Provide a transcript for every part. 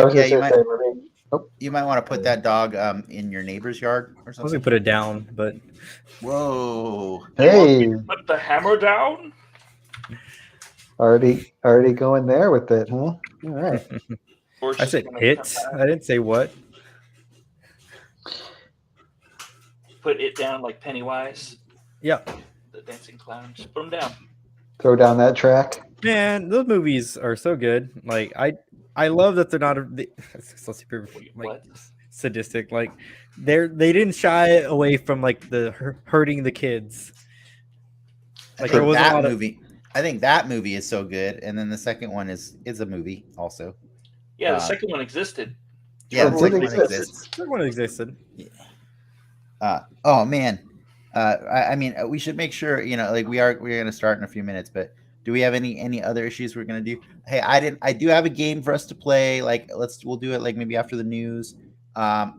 I was Yeah, just you gonna might say, maybe- oh, you might want to put that dog in your neighbor's yard or I was something. gonna put it down, but Whoa. hey, Put the hammer down. already going there with it, huh? All right. Or it's I just said gonna it. come back, I didn't say what. put it down like Pennywise, Yeah, the dancing clown. Just put him down. Throw down that track. man, those movies are so good. Like I love that they're not so super Wait, like what? sadistic. Like they didn't shy away from like the hurting the kids. I Like there think wasn't a that lot of movie. I think that movie is so good, and then the second one is a movie also. Yeah, the second one existed. Yeah, the did second one exist. exists. that one existed. Oh man, I mean, we should make sure like we're going to start in a few minutes, but do we have any other issues we're going to do? Hey, I do have a game for us to play. Like we'll do it like maybe after the news. I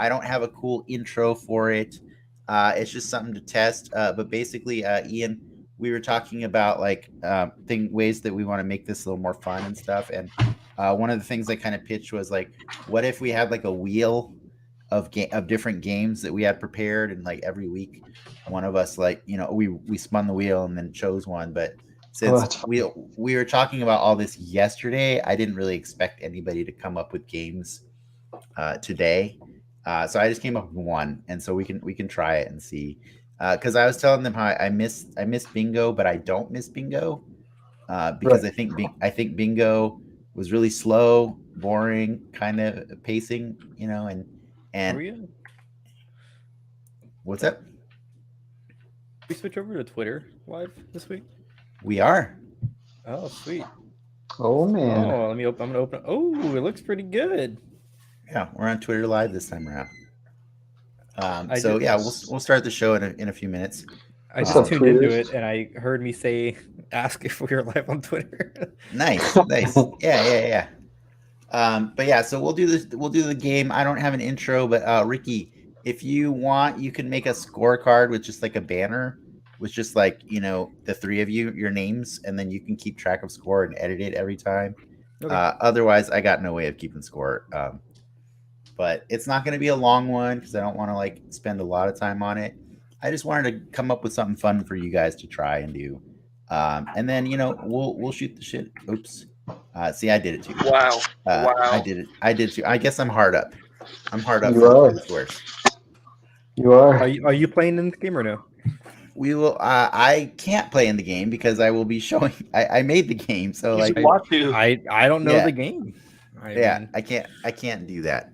don't have a cool intro for it. It's just something to test. But basically, Ian, we were talking about like ways that we want to make this a little more fun and stuff. And one of the things I kind of pitched was like, what if we had like a wheel of different games that we had prepared, and like every week, one of us like we spun the wheel and then chose one. But since we were talking about all this yesterday, I didn't really expect anybody to come up with games today. So I just came up with one, and so we can try it and see. Because I was telling them how I miss bingo, but I don't miss bingo because Right. I think bingo was really slow, boring, kind of pacing, and Are we what's up? we switch over to Twitter live this week? We are. Oh, sweet. Oh man. Oh, let me open. I'm gonna open. Oh, it looks pretty good. Yeah, we're on Twitter live this time around. I So did- yeah, we'll start the show in a few minutes. I What's just up, tuned into tweeters? it and I heard me ask if we were live on Twitter. Nice. Yeah. But yeah, so we'll do the game. I don't have an intro, but Ricky, if you want, you can make a scorecard with just like a banner with just like the three of you, your names, and then you can keep track of score and edit it every time. Okay. Otherwise, I got no way of keeping score. But it's not going to be a long one because I don't want to like spend a lot of time on it. I just wanted to come up with something fun for you guys to try and do, and then we'll shoot the shit. Oops. See, I did it too. Wow. Wow. I did it too. I guess I'm hard up. I'm hard up You for are. this worse. You are. Are you playing in the game or no? We will. I can't play in the game because I will be showing. I made the game, so You like want to. I don't know Yeah. the game. I can't do that.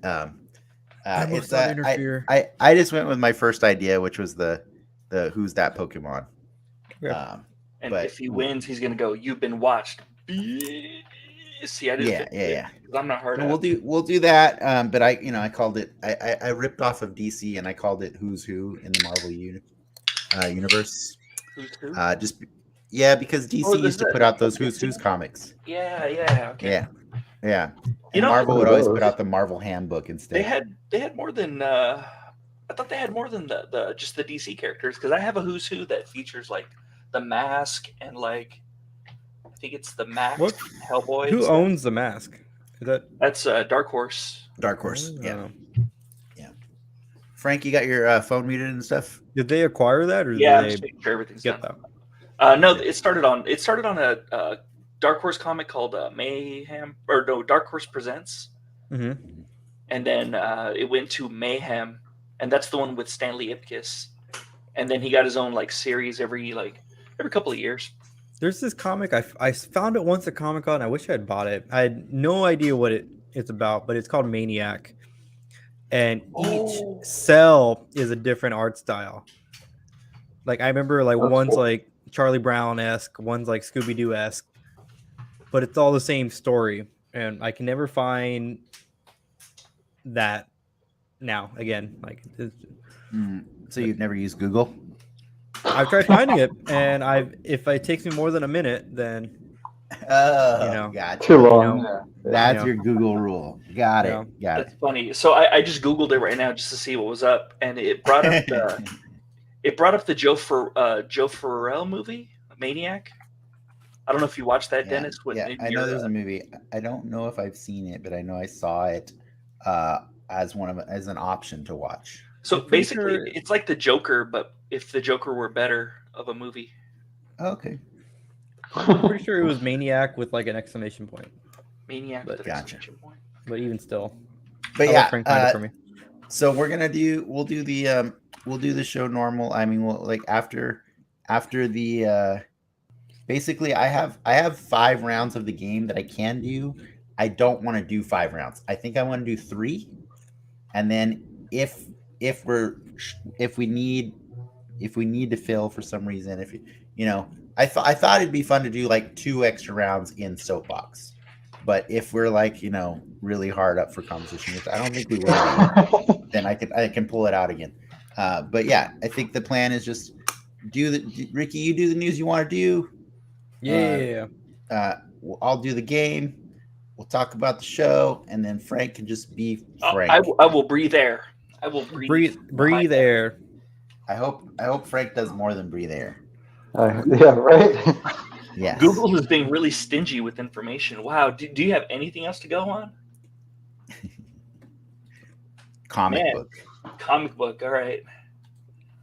I must It's not interfere. I just went with my first idea, which was the who's that Pokemon. Yeah. And but- if he wins, he's gonna go, "You've been watched." See, I didn't. Yeah. I'm not hard. So we'll do that. But I called it. I ripped off of DC and I called it Who's Who in the Marvel universe. Who's who? Because DC Oh, used to there's put out those Who's comics. Yeah. Okay. Yeah. You And know- Marvel would always Those. put out the Marvel handbook instead. They had more than. I thought they had more than the just the DC characters, because I have a Who's Who that features like the Mask and like I think it's the Mask, What? Hellboy. and Who stuff. owns the mask? Is that That's Dark Horse. Dark Horse. Oh. Yeah. Frank, you got your phone muted and stuff? Did they acquire that or Yeah, I'm did just they making sure everything's get done. that? No, it started on a Dark Horse comic called Mayhem, or no, Dark Horse Presents, Mm-hmm. and then it went to Mayhem, and that's the one with Stanley Ipkiss, and then he got his own like series every couple of years. There's this comic I found it once at Comic-Con. I wish I had bought it. I had no idea what it's about, but it's called Maniac. And each cell is a different art style. Like I remember like That's one's cool. like Charlie Brown-esque, one's like Scooby-Doo-esque, but it's all the same story. And I can never find that now again. Like So you've never used Google? I've tried finding it, and if it takes me more than a minute, then Oh, gotcha. Too long. know, That's Yeah. your Google rule. Got Yeah. it. Got it. That's funny. So I just Googled it right now just to see what was up, and it brought up the Joe Farrell movie, Maniac. I don't know if you watched that, Yeah, Dennis. I know there's a movie. I don't know if I've seen it, but I know I saw it as an option to watch. So I'm pretty basically, sure- it's like the Joker, but if the Joker were better of a movie. Okay, I'm pretty sure it was Maniac with like an exclamation point. Maniac But with an gotcha. exclamation point. But even still, but I'll let Frank find it yeah. for me. So we'll do the show normal. I mean, we'll like after the basically I have 5 rounds of the game that I can do. I don't want to do 5 rounds. I think I want to do 3, and then if we need to fill for some reason, if you know, I thought it'd be fun to do like 2 extra rounds in soapbox. But if we're like, really hard up for competition, which I don't think we will be, then I can pull it out again. But yeah, I think the plan is just Ricky, you do the news you want to do. Yeah. I'll do the game. We'll talk about the show, and then Frank can just be Frank. I will breathe air. I will breathe air. I hope Frank does more than breathe air. Yeah, right. Yes. Google is being really stingy with information. Wow. Do you have anything else to go on? Comic Man. book. Comic book. All right.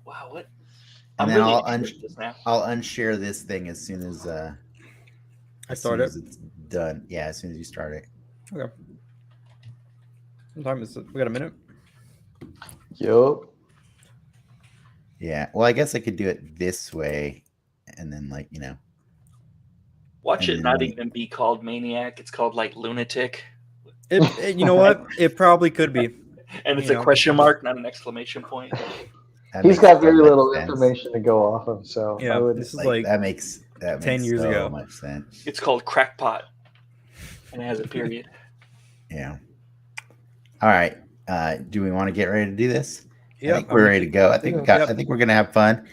Wow. What? And I'm then really I'll interested in this now. unshare this thing as soon as I start it. it's done. Yeah, as soon as you start it. Okay. What time is it? We got a minute. Yup. Yeah. Well, I guess I could do it this way, and then Watch and it then not wait. even be called Maniac. It's called like Lunatic. You know what? It probably could be. And it's You a know. question mark, not an exclamation point. That He's makes got so very much little sense. information to go off of, so Yeah, I would. this is like that makes 10 years so ago. much sense. It's called Crackpot. And it has a period. Yeah. All right. Do we want to get ready to do this? Yeah, I think we're ready to go. I think we're gonna have fun.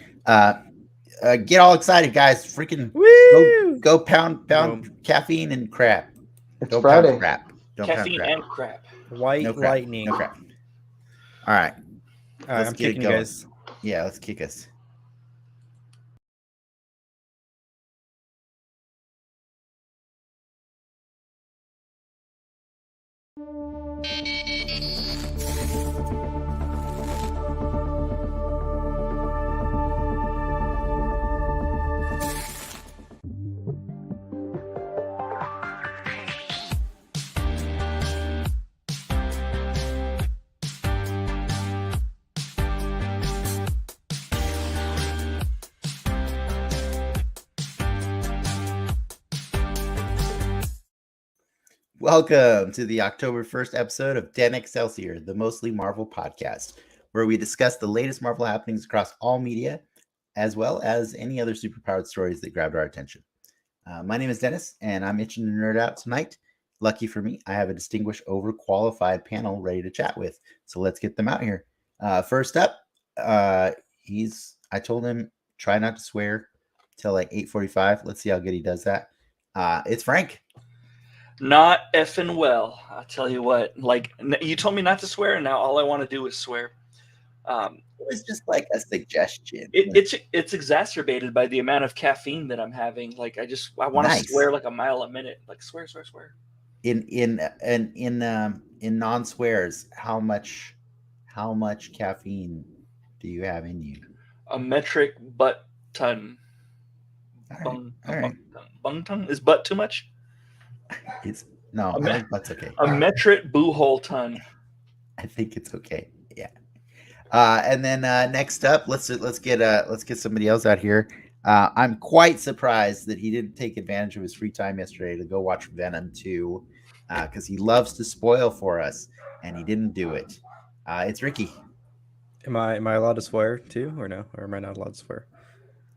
Get all excited, guys! Freaking Woo! go pound Boom. caffeine and crap. It's Don't Friday. pound crap. Don't Caffeine pound and crap. White No crap. lightning. No crap. All right. All right, Let's I'm get it kicking you going. guys. Yeah, let's kick us. Welcome to the October 1st episode of Den Excelsior, the Mostly Marvel podcast, where we discuss the latest Marvel happenings across all media, as well as any other superpowered stories that grabbed our attention. My name is Dennis, and I'm itching to nerd out tonight. Lucky for me, I have a distinguished, overqualified panel ready to chat with, so let's get them out here. First up, I told him, try not to swear till like 8:45. Let's see how good he does that. It's Frank. Not effing well. I'll tell you what. Like, you told me not to swear, and now all I want to do is swear. It was just like a suggestion. It's exacerbated by the amount of caffeine that I'm having. Like, I want to Nice. swear like a mile a minute. Like, swear. In non-swears, how much caffeine do you have in you? A metric butt ton. All right. Bung ton? Is butt too much? I think that's okay. A metric boo hole ton. I think it's okay. Yeah. And then next up, let's get somebody else out here. I'm quite surprised that he didn't take advantage of his free time yesterday to go watch Venom 2, because he loves to spoil for us, and he didn't do it. It's Ricky. Am I allowed to swear too, or no? Or am I not allowed to swear?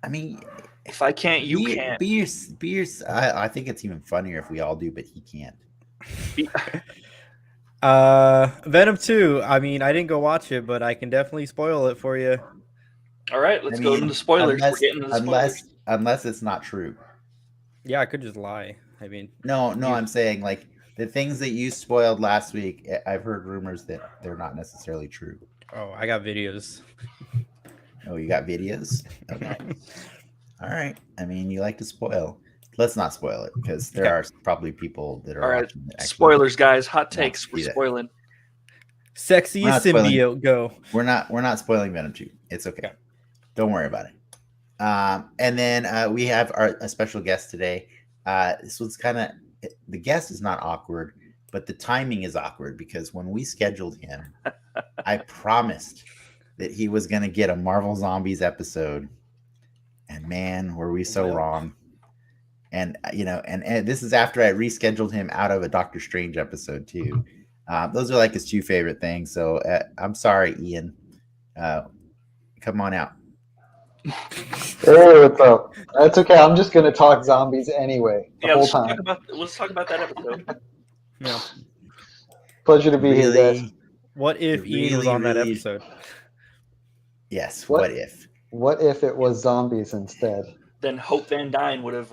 I mean, If I can't, you can't. Be your. I think it's even funnier if we all do, but he can't. Venom 2. I mean, I didn't go watch it, but I can definitely spoil it for you. All right, let's go into the spoilers. We're getting into the spoilers. Unless it's not true. Yeah, I could just lie. I mean, No, I'm saying like the things that you spoiled last week. I've heard rumors that they're not necessarily true. oh, I got videos. Oh, you got videos? Okay. All right. I mean, you like to spoil. let's not spoil it because there Okay. are probably people that are All right, watching that actually. spoilers, guys. Hot want takes. to We're see that. spoiling. Sexy We're not spoiling. symbiote, go. We're not spoiling Venom 2. It's okay. Okay. Don't worry about it. And then we have a special guest today. This was kind of the guest is not awkward, but the timing is awkward because when we scheduled him, I promised that he was going to get a Marvel Zombies episode, and man, were we so wrong. And and this is after I rescheduled him out of a Doctor Strange episode too. Those are like his two favorite things. So I'm sorry, Ian. Come on out. Hey, what's up? That's okay. I'm just gonna talk zombies anyway the Yeah, whole let's time. talk about that episode. Yeah. Pleasure to be here, guys. What if Ian was Really, on that really- episode? Yes. What? What if? What if it was zombies instead? Then Hope Van Dyne would have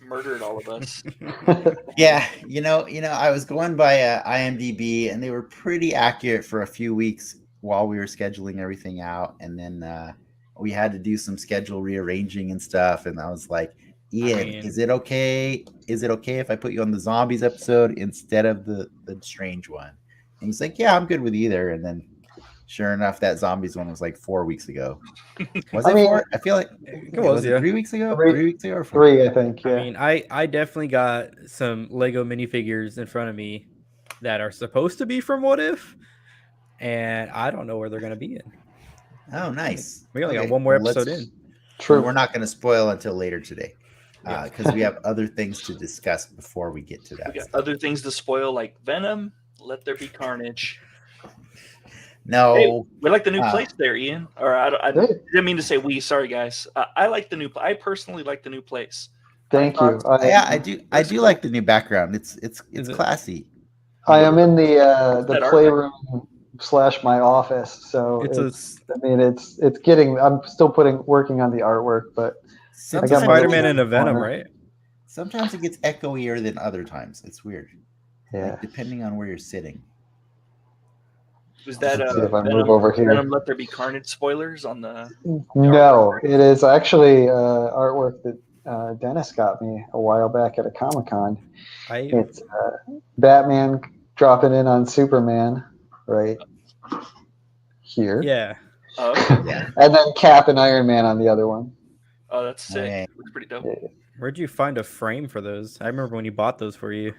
murdered all of us. Yeah, I was going by IMDb, and they were pretty accurate for a few weeks while we were scheduling everything out, and then we had to do some schedule rearranging and stuff. And I was like, Ian, is it okay? Is it okay if I put you on the zombies episode instead of the strange one? And he's like, yeah, I'm good with either. And then, sure enough, that zombies one was like 4 weeks ago. Was it 4? I feel like It was, yeah. 3 weeks ago. 3 3 weeks ago or 4? 3, I think. Yeah. I mean, I definitely got some Lego minifigures in front of me that are supposed to be from What If, and I don't know where they're going to be in. Oh, nice. We only Okay, got one more well, episode in. True. We're not going to spoil until later today Yeah. because we have other things to discuss before we get to that. We got stuff. other things to spoil, like Venom. Let there be carnage. No, Hey, we like the new place there, Ian. Or I Hey, didn't mean to say we. Sorry, guys. I like the new. I personally like the new place. thank you. yeah, I do. I do like the new background. It's Is it- classy. I am in the that art? playroom / my office, so It's it's it's getting. I'm still working on the artwork, but It's a got my Spider-Man little and a Venom, corner. right? Sometimes it gets echoier than other times. It's weird, yeah. like, depending on where you're sitting. Was that Let's see if I Venom, move over here. Venom Let There Be Carnage spoilers on the? No, it is actually artwork that Dennis got me a while back at a Comic-Con. It's Batman dropping in on Superman right here. Yeah. Oh, okay. Yeah. And then Cap and Iron Man on the other one. Oh, that's sick. Okay. Looks pretty dope. Yeah. Where'd you find a frame for those? I remember when you bought those for you.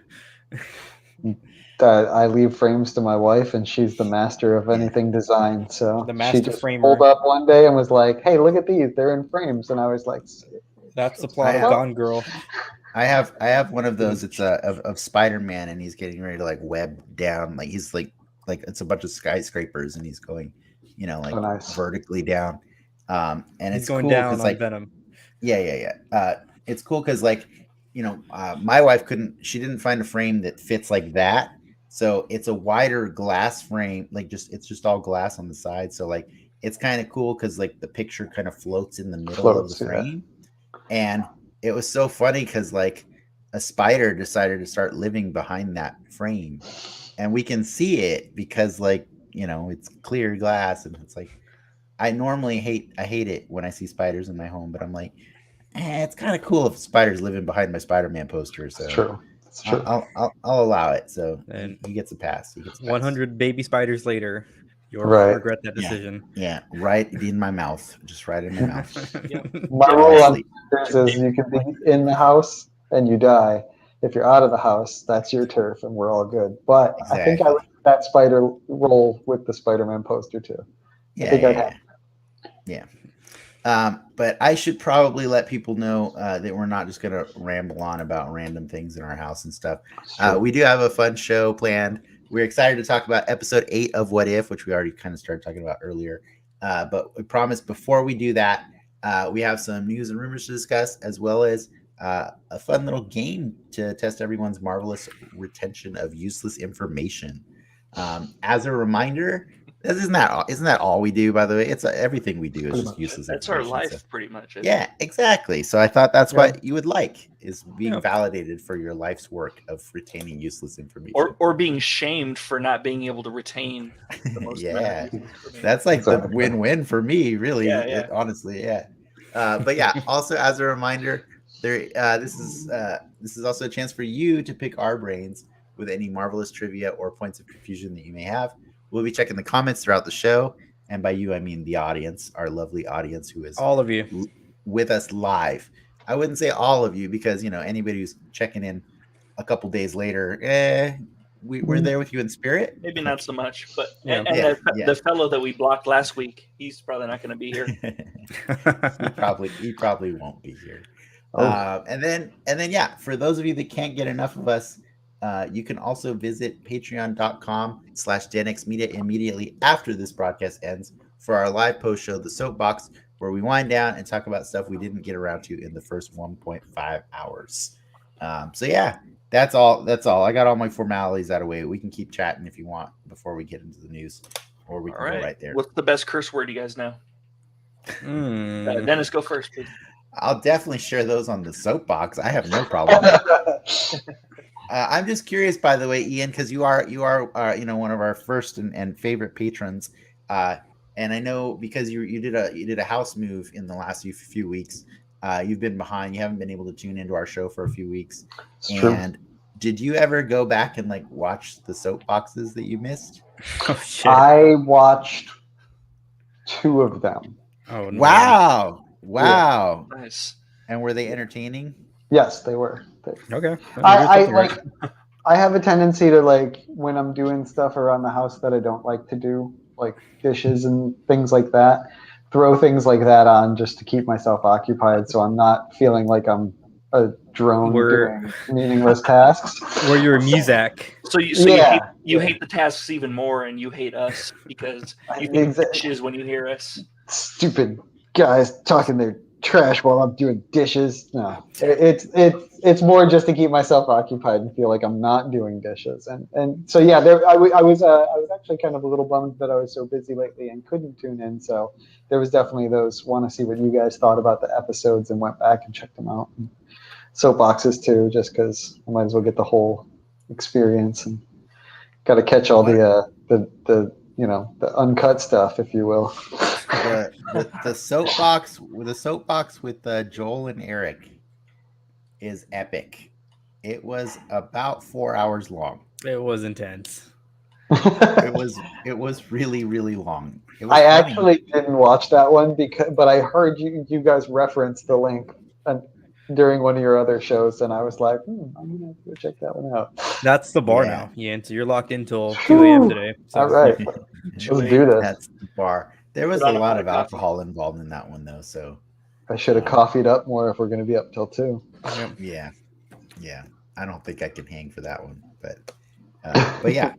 I leave frames to my wife, and she's the master of anything design. So The she master just framer. pulled up one day and was like, "Hey, look at these! They're in frames." And I was like, That's the plot of have- Gone Girl. I have one of those. It's of Spider-Man, and he's getting ready to like web down. Like he's like it's a bunch of skyscrapers, and he's going, like Oh, nice. vertically down. And He's it's going cool down 'cause, on like Venom. yeah. It's cool because like my wife she didn't find a frame that fits like that. So it's a wider glass frame, like it's just all glass on the side. So like it's kind of cool because like the picture kind of floats in the middle of the Yeah. frame. And it was so funny because like a spider decided to start living behind that frame, and we can see it because like it's clear glass, and it's like I hate it when I see spiders in my home, but I'm like, it's kind of cool if spiders living behind my Spider-Man poster. So "It's true. It's true." I'll allow it. So And he gets a pass. He gets a pass. 100 baby spiders later, you'll Right. regret that Yeah. decision. Yeah, right in my mouth, just right in my mouth. My Yeah, rule on honestly. spiders is you can be in the house and you die. If you're out of the house, that's your turf, and we're all good. But I think I Exactly. like that spider roll with the Spider-Man poster too. Yeah, think I'd yeah, yeah. But I should probably let people know that we're not just going to ramble on about random things in our house and stuff. We do have a fun show planned. We're excited to talk about episode 8 of What If, which we already kind of started talking about earlier. But we promise before we do that, we have some news and rumors to discuss, as well as a fun little game to test everyone's marvelous retention of useless information. As a reminder, isn't that all we do? By the way, it's everything we do is Pretty just much. useless. That's our information, life, so- pretty much. Yeah, exactly. So I thought that's what you would like is being Yeah. validated for your life's work of retaining useless information. Or being shamed for not being able to retain the most. Yeah. amount of information. That's like the Exactly. win-win for me, really. Yeah, yeah. Honestly, yeah. But yeah, also as a reminder, This is also a chance for you to pick our brains with any marvelous trivia or points of confusion that you may have. We'll be checking the comments throughout the show, and by you I mean the audience, our lovely audience who is all of you with us live. I wouldn't say all of you because anybody who's checking in a couple days later, we're there with you in spirit. Maybe not so much, but Yeah. the fellow that we blocked last week, he's probably not going to be here. he probably won't be here. Oh. And then yeah, for those of you that can't get enough of us, you can also visit patreon.com/DenXmedia immediately after this broadcast ends for our live post show, The Soapbox, where we wind down and talk about stuff we didn't get around to in the first 1.5 hours. So yeah, that's all. I got all my formalities out of the way. We can keep chatting if you want before we get into the news, or we can go right there. What's the best curse word you guys know? Dennis, go first, please. I'll definitely share those on the Soapbox. I have no problem. I'm just curious, by the way, Ian, because you are one of our first and favorite patrons, and I know because you did a house move in the last few weeks. You've been behind. You haven't been able to tune into our show for a few weeks. It's true. Did you ever go back and watch the Soapboxes that you missed? Oh, shit. I watched 2 of them. Oh, no. Wow. Yeah. Nice. And were they entertaining? Yes, they were. Okay. I have a tendency to when I'm doing stuff around the house that I don't like to do, like dishes and things like that, throw things like that on just to keep myself occupied, so I'm not feeling like I'm a drone doing meaningless tasks. Where you're a Muzak. So you hate the tasks even more, and you hate us because you think dishes when you hear us. Stupid guys talking their trash while I'm doing dishes. No, it's more just to keep myself occupied and feel like I'm not doing dishes. And so yeah, I was actually kind of a little bummed that I was so busy lately and couldn't tune in. So there was definitely those want to see what you guys thought about the episodes and went back and checked them out. And Soapboxes too, just because I might as well get the whole experience and got to catch all the uncut stuff, if you will. The soapbox with Joel and Eric is epic. It was about 4 hours long. It was intense. It was really, really long. It was funny. Actually didn't watch that one but I heard you guys reference the link during one of your other shows, and I was like, I'm gonna have to go check that one out. That's the bar now. Yeah, so you're locked in till 2 a.m. today. So. All right, let's do this. That's the bar. There was a lot of alcohol involved in that one, though. So I should have coffeed up more if we're going to be up till 2. Yeah. I don't think I can hang for that one, but yeah.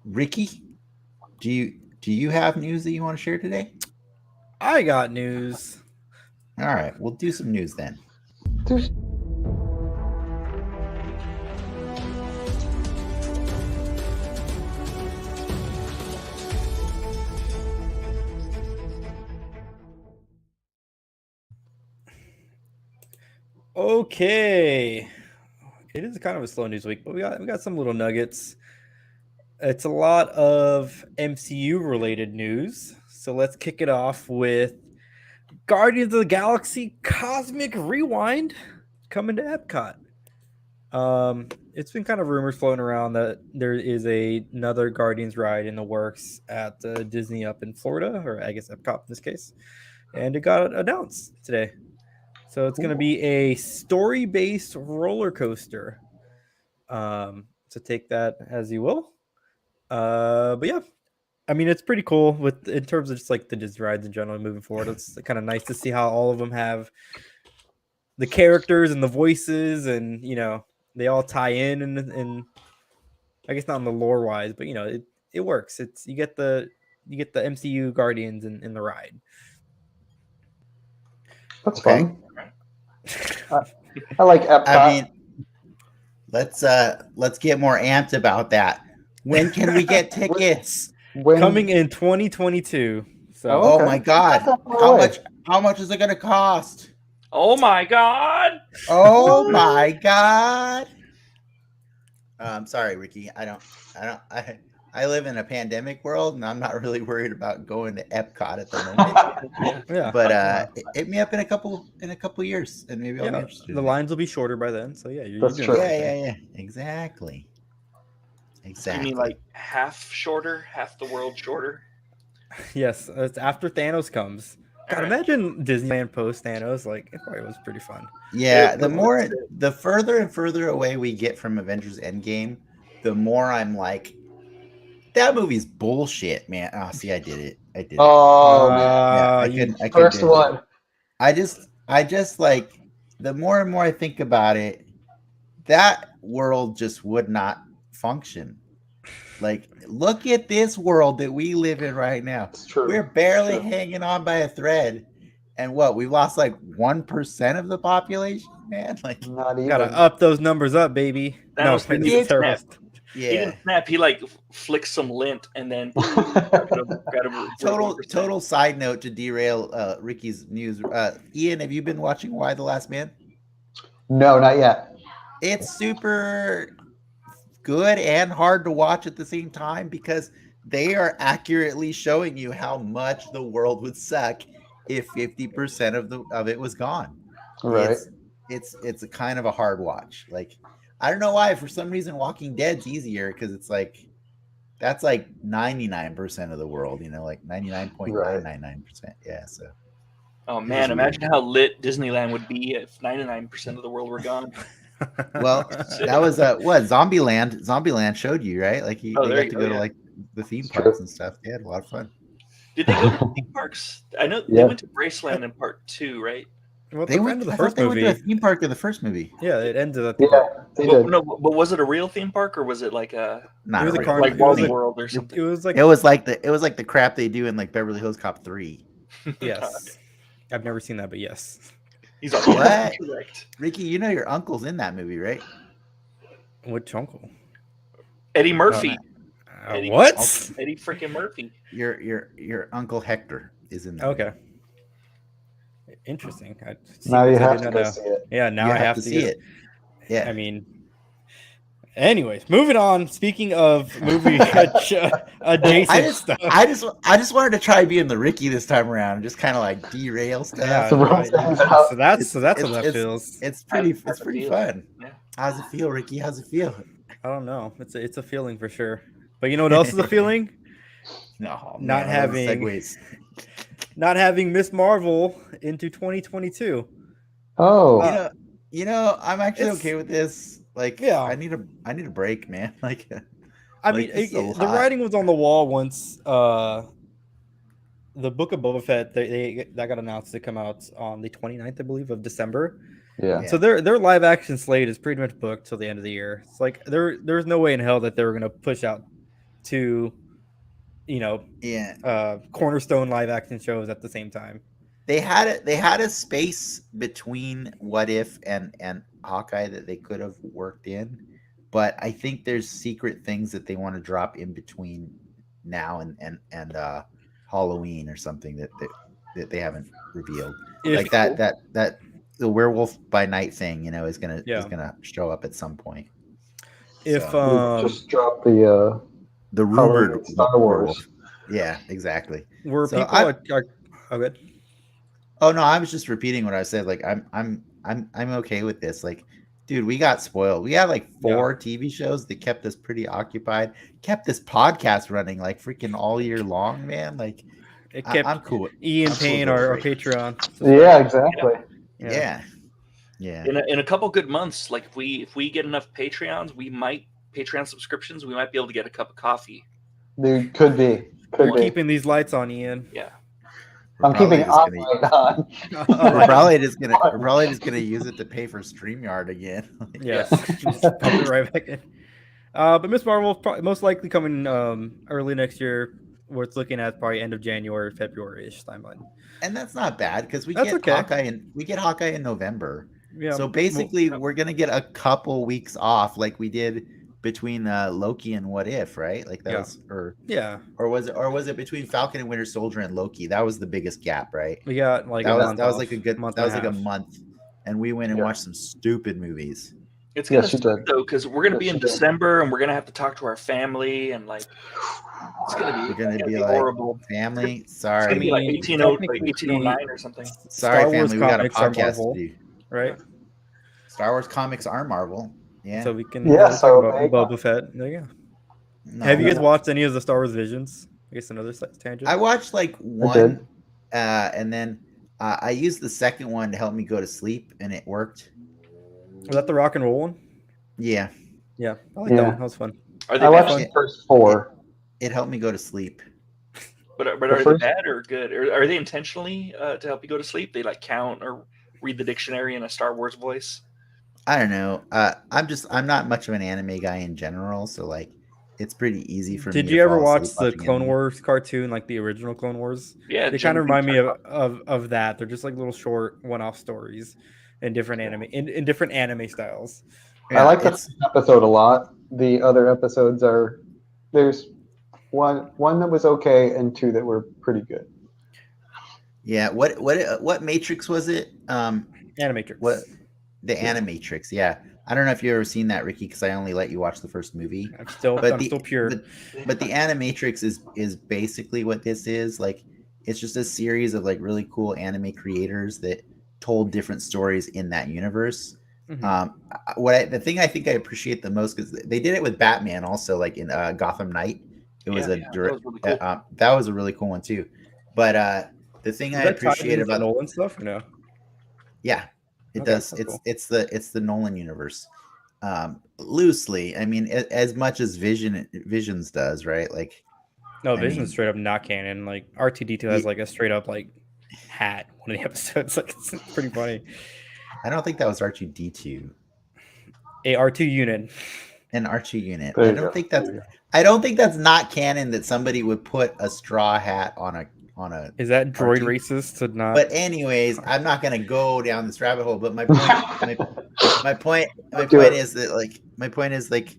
Ricky, do you have news that you want to share today? I got news. All right, we'll do some news then. Okay. It is kind of a slow news week, but we got some little nuggets. It's a lot of MCU related news. So let's kick it off with Guardians of the Galaxy Cosmic Rewind coming to Epcot. It's been kind of rumors floating around that there is another Guardians ride in the works at Disney up in Florida, or I guess Epcot in this case. And it got announced today. So it's going to be a story-based roller coaster. So take that as you will. But yeah, I mean, it's pretty cool in terms of just the Disney rides in general moving forward. It's kind of nice to see how all of them have the characters and the voices, and they all tie in, and I guess not in the lore wise, but it works. You get the MCU Guardians in the ride. That's fun. I like Epcot. I mean, let's get more amped about that. When can we get tickets? Coming in 2022. So, oh my God, how much is it going to cost? Oh my God! Oh my God! I'm sorry, Ricky. I I live in a pandemic world, and I'm not really worried about going to Epcot at the moment. Yeah. But hit me up in a couple years, and maybe I'll be interested. The lines will be shorter by then, so yeah, you're That's doing true. the right Yeah, thing. yeah, exactly. You mean like half shorter, half the world shorter? Yes, it's after Thanos comes. God, All right. imagine Disneyland post Thanos. Like, it probably was pretty fun. Yeah, Yeah, the further and further away we get from Avengers Endgame, the more I'm like, that movie's bullshit, man. Oh, see, I did it. Oh man, Yeah, I You couldn't first do it. one. I just like, the more and more I think about it, that world just would not function. Like, look at this world that we live in right now. It's true. We're barely hanging on by a thread. And what, we've lost like 1% of the population, man? Like, Not even. gotta up those numbers up, baby. Thanos No, didn't it's even terrible. snap. He yeah. didn't snap. He like flicked some lint and then got him Total side note to derail Ricky's news. Ian, have you been watching Why the Last Man? No, not yet. It's super good and hard to watch at the same time, because they are accurately showing you how much the world would suck if 50% of it was gone. Right. It's a kind of a hard watch. Like, I don't know why, for some reason Walking Dead's easier, because it's like, that's like 99% of the world, you know, like 99.999%. Yeah, so. Oh man, imagine how lit Disneyland would be if 99% of the world were gone. Well, that was what Zombieland. Zombieland showed you, right? Like, they got to go to like the theme parks and stuff. They had a lot of fun. Did they go to the theme parks? I know they went to Graceland in part 2, right? Well, They went. I thought they went to a theme park in the first movie. Yeah, it ended at They did. No, but was it a real theme park or was it like a Not It was a really. carnival. like Wally World or something? It was like, It was like the crap they do in like Beverly Hills Cop 3. yes. I've never seen that, but yes. He's like, What? correct. Ricky, you know your uncle's in that movie, right? Which uncle? Eddie Murphy. Eddie, what? Eddie freaking Murphy. Your uncle Hector is in that. Okay. Interesting. Now you have to go see it. Yeah, now I have to see it. Yeah. I mean, anyways, moving on. Speaking of movie adjacent stuff. I just wanted to try being the Ricky this time around, and just kind of like derail stuff. Yeah, So that's how that feels. It's pretty fun. Yeah. How's it feel, Ricky? How's it feel? I don't know. It's a feeling for sure. But you know what else is a feeling? No, Not having segues. Not having Miss Marvel into 2022. Oh, You know, I'm actually It's- okay with this. Like, Yeah. I need a break, man. Like, I like, mean, it's so the hot. writing was on the wall once the Book of Boba Fett that got announced to come out on the 29th, I believe, of December. yeah. So their live action slate is pretty much booked till the end of the year. It's like there's no way in hell that they were gonna push out two, cornerstone live action shows at the same time. They had a space between What If and Hawkeye that they could have worked in, but I think there's secret things that they want to drop in between now and Halloween or something that they haven't revealed. Like that the Werewolf by Night thing, is gonna show up at some point. If Just drop the rumored Halloween Star Wars. werewolf. Yeah, exactly. were So people are good. Oh no, I was just repeating what I said. Like, I'm okay with this. Like, dude, we got spoiled. We had like 4 TV shows that kept us pretty occupied, kept this podcast running like freaking all year long, man. Like, It kept I'm cool. Ian I'm cool paying with our it. Patreon. Yeah, exactly. Yeah. In a couple good months, like if we get enough Patreon subscriptions, we might be able to get a cup of coffee. Dude, could be. We're keeping these lights on, Ian. Yeah. I'm keeping it on. We're probably just gonna use it to pay for StreamYard again. Yes, just pump it right back in. But Miss Marvel most likely coming early next year. We're looking at probably end of January, February-ish timeline. And that's not bad, because we That's get okay. Hawkeye in November. Yeah. So basically, we're gonna get a couple weeks off, like we did between Loki and What If, right? Like that was, or was it between Falcon and Winter Soldier and Loki? That was the biggest gap, right? We got like that a was month that was off, like a good month that was and like a a half. month, and we went and watched some stupid movies. It's gonna she suck did. though, because we're gonna be Yes, in she did. December and we're gonna have to talk to our family and like it's gonna We're be gonna be like horrible. family. It's gonna be like Sorry, 1809 or something. sorry, Star Wars family. We got a comics are podcast Marvel, to do. right? Star Wars comics are Marvel. Yeah. So we can Yeah, talk so about there you go. Boba Fett. There you go. No, Have you guys watched any of the Star Wars Visions? I guess another tangent. I watched like I one, did. and then I used the second one to help me go to sleep, and it worked. Was that the rock and roll one? Yeah, Yeah, I like that Yeah. one. That was fun. Are they I bad? watched the first 4. it helped me go to sleep. But are they first- bad or good? Or are they intentionally to help you go to sleep? They like count or read the dictionary in a Star Wars voice? I don't know. I'm not much of an anime guy in general, so like it's pretty easy for me. Did to you ever fall watch asleep the watching Clone anime. Wars cartoon, like the original Clone Wars? Yeah, They kind of remind me of that. They're just like little short one-off stories in different in different anime styles. I like the it's- first episode a lot. The other episodes there's one that was okay and 2 that were pretty good. Yeah, what Matrix was it? Animatrix. What the Animatrix? Yeah, I don't know if you ever seen that, Ricky, because I only let you watch the first movie. I'm still pure. But the Animatrix is basically what this is. Like, it's just a series of like really cool anime creators that told different stories in that universe. Mhm. The thing I think I appreciate the most, because they did it with Batman also, like in Gotham Knight. It was that was really cool. that was a really cool one too. But the thing I appreciate about Nolan stuff, or no? Yeah, it Okay, does. that's cool. It's the Nolan universe, loosely. I mean, as much as Visions does, right? Like, No, I Vision's mean- straight up not canon. Like R2D2 has like a straight up like hat in one of the episodes. Like it's pretty funny. I don't think that was R2D2, A R2 unit. an R2 unit. There I you don't go. think that's not canon that somebody would put a straw hat on a. Is that droid R2? racist to not? But anyways, I'm not gonna go down this rabbit hole. But my point, my point is that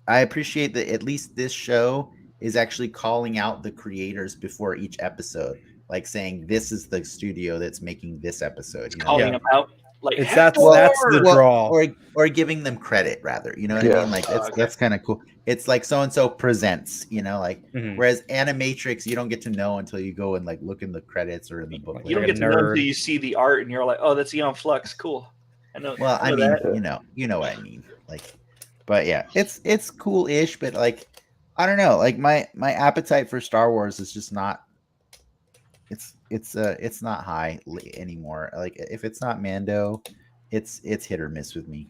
I appreciate that at least this show is actually calling out the creators before each episode, like saying this is the studio that's making this episode. You know? Calling them out like It's that's the Well, draw. or giving them credit rather. You know what I Yeah. mean? Like Okay. that's kind of cool. It's like so and so presents. You know, like Mhm. whereas Animatrix you don't get to know until you go and like look in the credits or in the booklet. You don't Like a get to know nerd. until you see the art and you're like, oh, that's Eon Flux. Cool. I know. Well, I know mean, that. you know what I mean. Like, but yeah, it's cool-ish, but like, I don't know. Like my appetite for Star Wars is just not. It's not high anymore. Like if it's not Mando, it's hit or miss with me.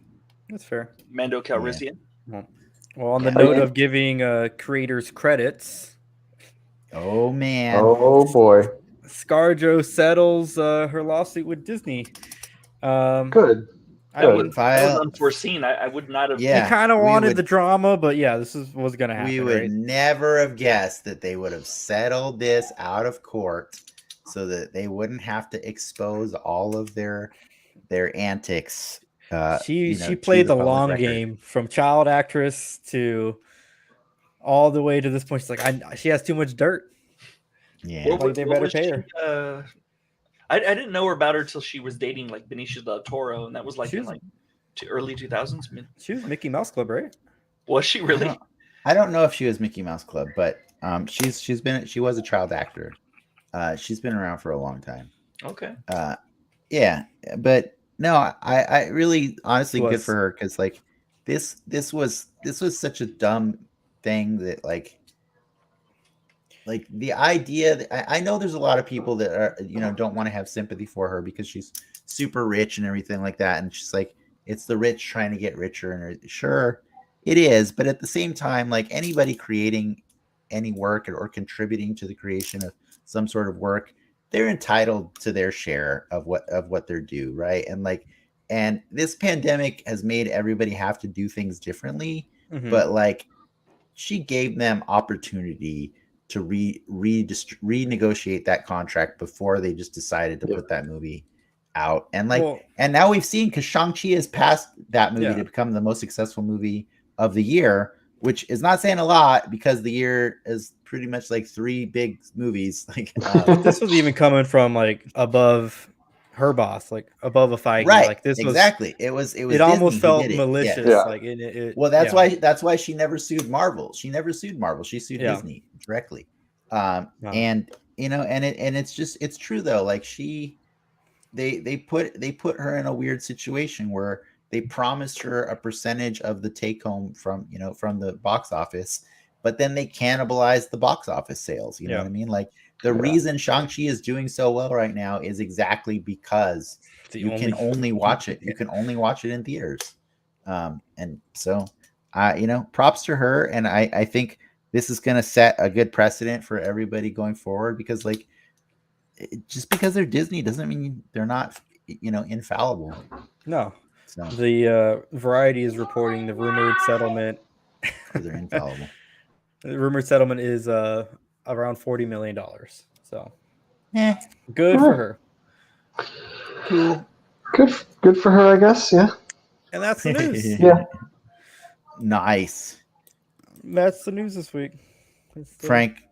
That's fair. Mando Calrissian. Well, on the Yeah. note of giving creators credits, Oh man. Oh boy. ScarJo settles her lawsuit with Disney. Good. I Good. mean, That was unforeseen. I would not have. Yeah. we kind of we wanted would- the drama, but yeah, this was going to happen. We would right? never have guessed that they would have settled this out of court so that they wouldn't have to expose all of their antics. She to played the public long record. game from child actress to all the way to this point. She's like, she has too much dirt. Yeah. Like, they better was pay she, her. I didn't know her about her till she was dating like Benicio del Toro, and that was like She in was- like early 2000s. She was Mickey Mouse Club, right? Was she really? I don't know if she was Mickey Mouse Club, but she was a child actor. She's been around for a long time. Okay. Yeah, but no, I really honestly good Was. for her because like this was such a dumb thing that like the idea that I know there's a lot of people that are don't want to have sympathy for her because she's super rich and everything like that, and she's like it's the rich trying to get richer, and sure it is, but at the same time, like anybody creating any work or contributing to the creation of some sort of work, they're entitled to their share of what they're due, right? And this pandemic has made everybody have to do things differently, Mhm. but like she gave them opportunity to renegotiate that contract before they just decided to put that movie out. And and now we've seen because Shang-Chi has passed that movie to become the most successful movie of the year, which is not saying a lot because the year is pretty much like 3 big movies. Like this was even coming from like above her boss, like above a Feige. Right. Like this exactly. It was it Disney almost who felt did it. malicious. Yeah. Like Well, that's why she never sued Marvel. She never sued Marvel. She sued Yeah. Disney directly. And you know, and it's true though. Like they put her in a weird situation where they promised her a percentage of the take home from the box office, but then they cannibalize the box office sales. You know what I mean? Like the reason Shang-Chi is doing so well right now is exactly because you can only watch it. You can only watch it in theaters. And so props to her. And I think this is going to set a good precedent for everybody going forward, because like, just because they're Disney doesn't mean they're not, infallible. No. So the Variety is reporting the rumored settlement. They're infallible. The rumored settlement is around $40 million. So good for her. Cool. Good for her, I guess. Yeah. And that's the news. Yeah. Nice. That's the news this week. Frank,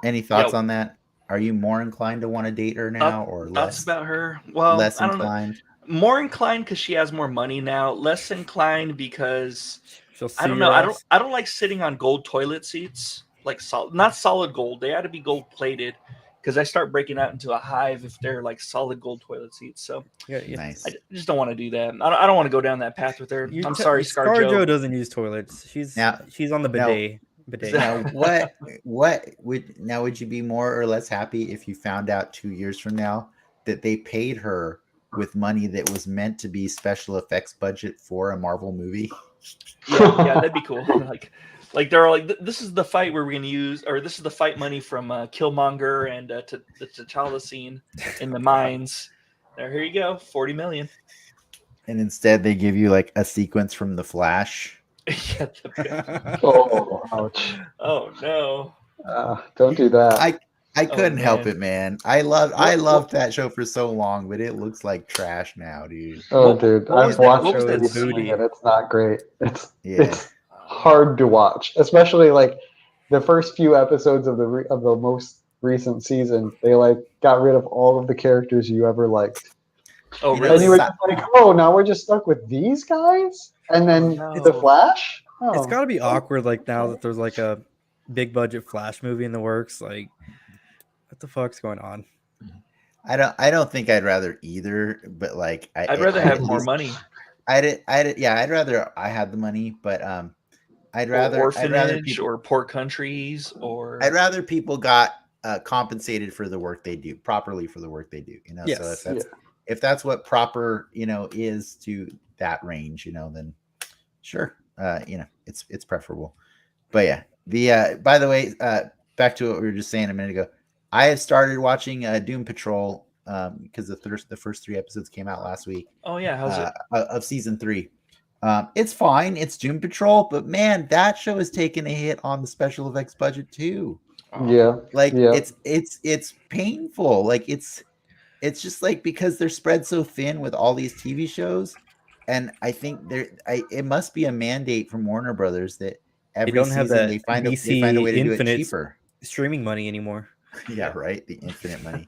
any thoughts on that? Are you more inclined to want to date her now, or less? Thoughts about her? Well, less I don't inclined. know. More inclined because she has more money now. Less inclined because she'll see I don't know. I don't like sitting on gold toilet seats. Like not solid gold. They had to be gold plated, because I start breaking out into a hive if they're like solid gold toilet seats. So nice. I just don't want to do that. I don't want to go down that path with her. I'm sorry, ScarJo doesn't use toilets. She's on the bidet. Now, would you be more or less happy if you found out 2 years from now that they paid her with money that was meant to be special effects budget for a Marvel movie? Yeah, that'd be cool. Like they're like, this is the fight where we're gonna use, or this is the fight money from Killmonger and the T'Challa scene in the mines. Here you go, 40 million. And instead, they give you like a sequence from The Flash. Oh, ouch. Oh no. Don't do that. I couldn't help it, man. I loved that show for so long, but it looks like trash now, dude. Dude, I've watched it and it's not great. It's hard to watch, especially like the first few episodes of the most recent season. They like got rid of all of the characters you ever liked. Oh, really? And you were just like, oh, now we're just stuck with these guys? And then the Flash? Oh. It's got to be awkward, like, now that there's like a big budget Flash movie in the works. Like, what the fuck's going on? I don't think I'd rather either, but like I'd rather have more money. I'd rather I had the money, but I'd rather orphanage or poor countries, or I'd rather people got compensated for the work they do, properly for the work they do. Yes. So if that's what proper is to that range, then sure, it's preferable. But yeah, the by the way, back to what we were just saying a minute ago. I have started watching Doom Patrol because the first 3 episodes came out last week. Oh yeah, how's it? Of season 3. It's fine. It's Doom Patrol, but man, that show has taken a hit on the special effects budget too. Yeah, like it's painful. Like it's just like, because they're spread so thin with all these TV shows, and I think it must be a mandate from Warner Brothers that every season they find a way to do it cheaper. Streaming money anymore. Yeah, right. The infinite money.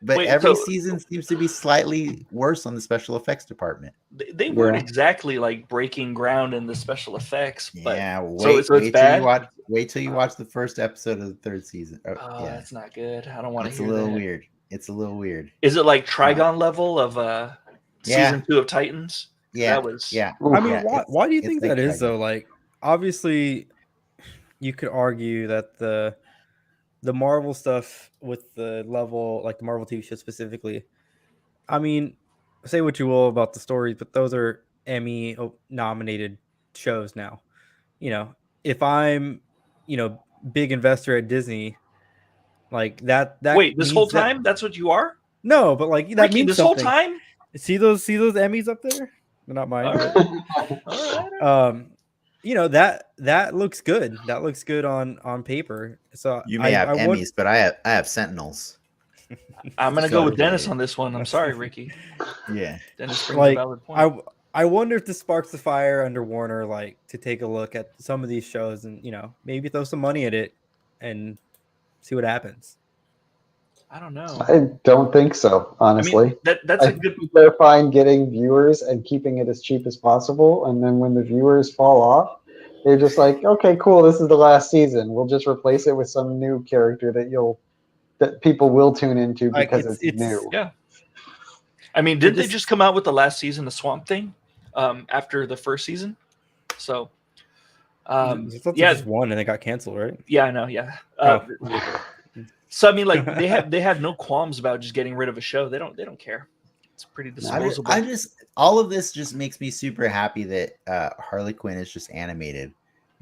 But every season seems to be slightly worse on the special effects department. They weren't exactly like breaking ground in the special effects, but it's bad. Wait till you watch the first episode of the 3rd season. That's not good. I don't want to hear It's a little that. weird. It's a little weird. Is it like Trigon level of season 2 of Titans? Yeah, that was. Yeah. I mean, why do you think that is though? Like, obviously, you could argue that the Marvel stuff with the level, like the Marvel TV show specifically, I mean, say what you will about the stories, but those are Emmy nominated shows now. If I'm, big investor at Disney, like that. Wait, this whole time, that's what you are? No, but like that means this something. Whole time. See those Emmys up there? They're not mine. All right. That looks good. That looks good on paper. So you may have Emmys, but I have Sentinels. I'm gonna go with Dennis on this one. I'm sorry, Ricky. Yeah, Dennis brings a valid point. I wonder if this sparks the fire under Warner, like, to take a look at some of these shows and maybe throw some money at it and see what happens. I don't know. I don't think so, honestly. I mean, that's a good. They're fine getting viewers and keeping it as cheap as possible, and then when the viewers fall off, they're just like, okay, cool, this is the last season. We'll just replace it with some new character that people will tune into Like, because it's new. Yeah. I mean, didn't they just come out with the last season of Swamp Thing after the first season? So, just one and they got canceled, right? Yeah, I know. Yeah. So I mean, like they have no qualms about just getting rid of a show. They don't care. It's pretty disposable. I just all of this just makes me super happy that Harley Quinn is just animated,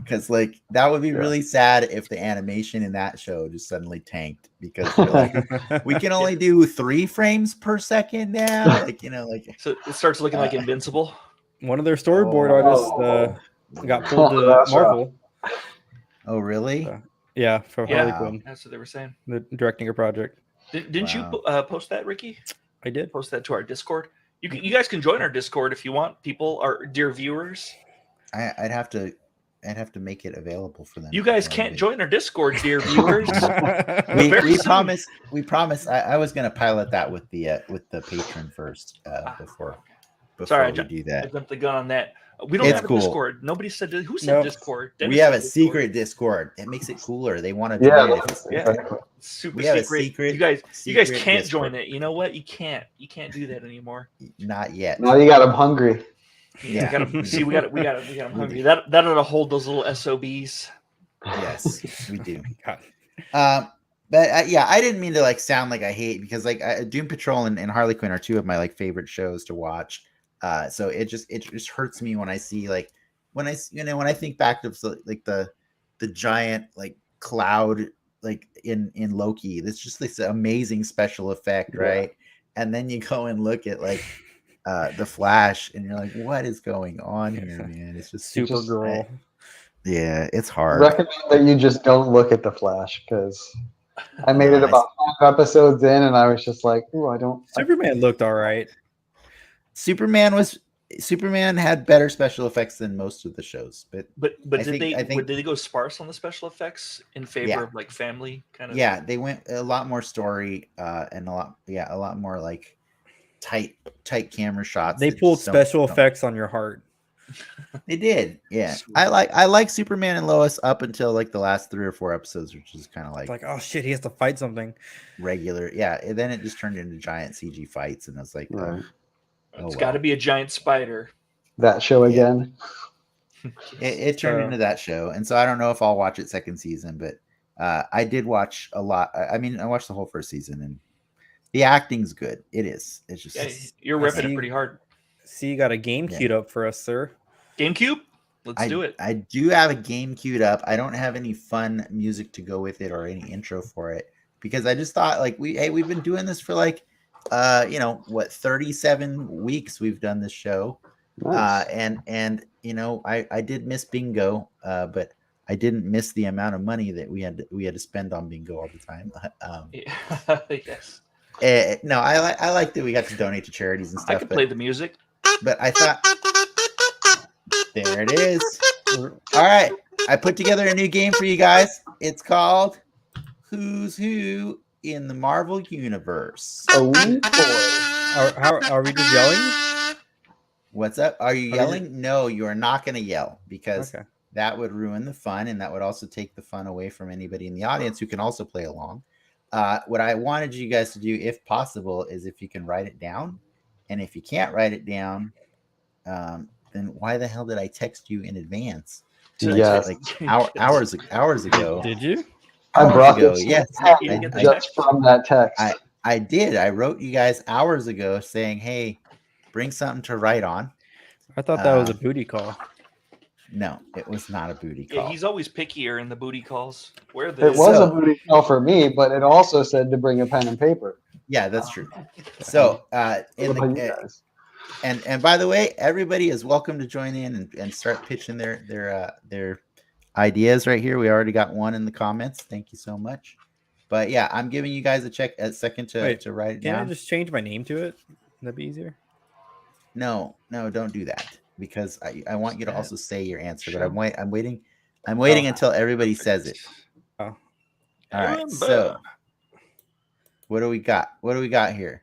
because like that would be really sad if the animation in that show just suddenly tanked because like, we can only do 3 frames per second now. Like so it starts looking like Invincible. One of their storyboard artists got pulled to Marvel. Oh really? Yeah, for Harley Quinn. That's what they were saying. The directing a project. Didn't you post that, Ricky? I did. Post that to our Discord. You guys can join our Discord if you want, people, our dear viewers. I'd have to make it available for them. You guys can't join our Discord, dear viewers. we promise. I was going to pilot that with the patron first before Sorry, we do that. I jumped the gun on that. We don't have a Discord. Nobody said. Who said Discord? Dennis we have a secret Discord. It makes it cooler. They want to do it. Super secret. You guys can't Discord. Join it. You know what? You can't do that anymore. Not yet. Now you got them hungry. Yeah. We got them hungry. That ought to hold those little SOBs. Yes, we do. But I didn't mean to like sound like I hate, because like Doom Patrol and Harley Quinn are 2 of my like favorite shows to watch. So it just hurts me when I see like when I think back to like the giant like cloud like in Loki. That's just this amazing special effect, right? And then you go and look at like the Flash, and you're like, what is going on here, man? It's just Supergirl. Yeah, it's hard. I recommend that you just don't look at the Flash, because I made it about 5 episodes in, and I was just like, ooh, I don't. Superman looked all right. Superman had better special effects than most of the shows, but did they go sparse on the special effects in favor of like family kind of? Yeah, they went a lot more story and a lot more like tight camera shots. They pulled special effects on your heart. They did, yeah. I like Superman and Lois up until like the last 3 or 4 episodes, which is kind of like oh shit, he has to fight something regular. Yeah, and then it just turned into giant CG fights, and I was like, it's got to be a giant spider. That show again. It turned into that show, and so I don't know if I'll watch it second season, but I did watch a lot. I mean, I watched the whole first season, and the acting's good. It is. It's just you're ripping it pretty hard. See, you got a game queued up for us, sir. GameCube? Let's do it. I do have a game queued up. I don't have any fun music to go with it or any intro for it, because I just thought like we've been doing this for like 37 weeks we've done this show. Nice. And I did miss bingo, but I didn't miss the amount of money that we had to spend on bingo all the time. Yes. No, I like that we got to donate to charities and stuff. I could play the music, but I thought there it is. All right, I put together a new game for you guys. It's called Who's Who in the Marvel Universe. Are we just yelling? What's up? Are you yelling? No, you are not going to yell, because that would ruin the fun, and that would also take the fun away from anybody in the audience who can also play along. What I wanted you guys to do, if possible, is if you can write it down, and if you can't write it down, then why the hell did I text you in advance? Yes, like hours ago. Did you? I brought this. Yes, just from that text. I did. I wrote you guys hours ago saying, "Hey, bring something to write on." I thought that was a booty call. No, it was not a booty call. Yeah, he's always pickier in the booty calls. It was a booty call for me, but it also said to bring a pen and paper. Yeah, that's true. So, and by the way, everybody is welcome to join in and start pitching their ideas right here. We already got one in the comments. Thank you so much. But yeah, I'm giving you guys a second to write it down. Can I just change my name to it? That'd be easier. No, don't do that, because I want you to also say your answer. But I'm waiting until everybody says it. Oh. All right. So What do we got? What do we got here?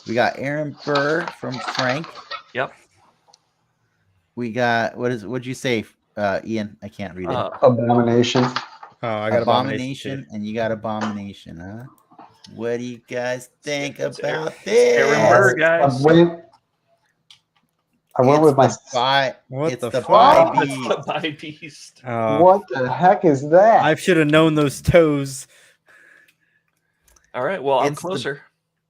We got Aaron Burr from Frank. Yep. We got what'd you say, Ian? I can't read it. Abomination. Oh, I got Abomination, and you got Abomination, huh? What do you guys think It's about Aaron this? Burr, guys. I went with my. What the the fuck? Bi It's Beast. the Bi Beast. What the heck is that? I should have known those toes. All right. Well, I'm It's closer.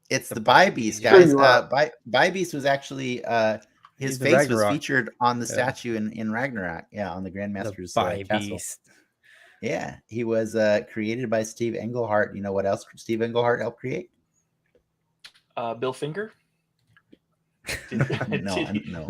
It's the Bi Beast, Sure guys. you are. Bi Beast was actually his He's the face was Ragnarok. featured on the Yeah. statue in Ragnarok. Yeah, on the Grandmaster's Bi castle. Beast. Yeah, he was created by Steve Englehart. You know what else Steve Englehart helped create? Bill Finger. No.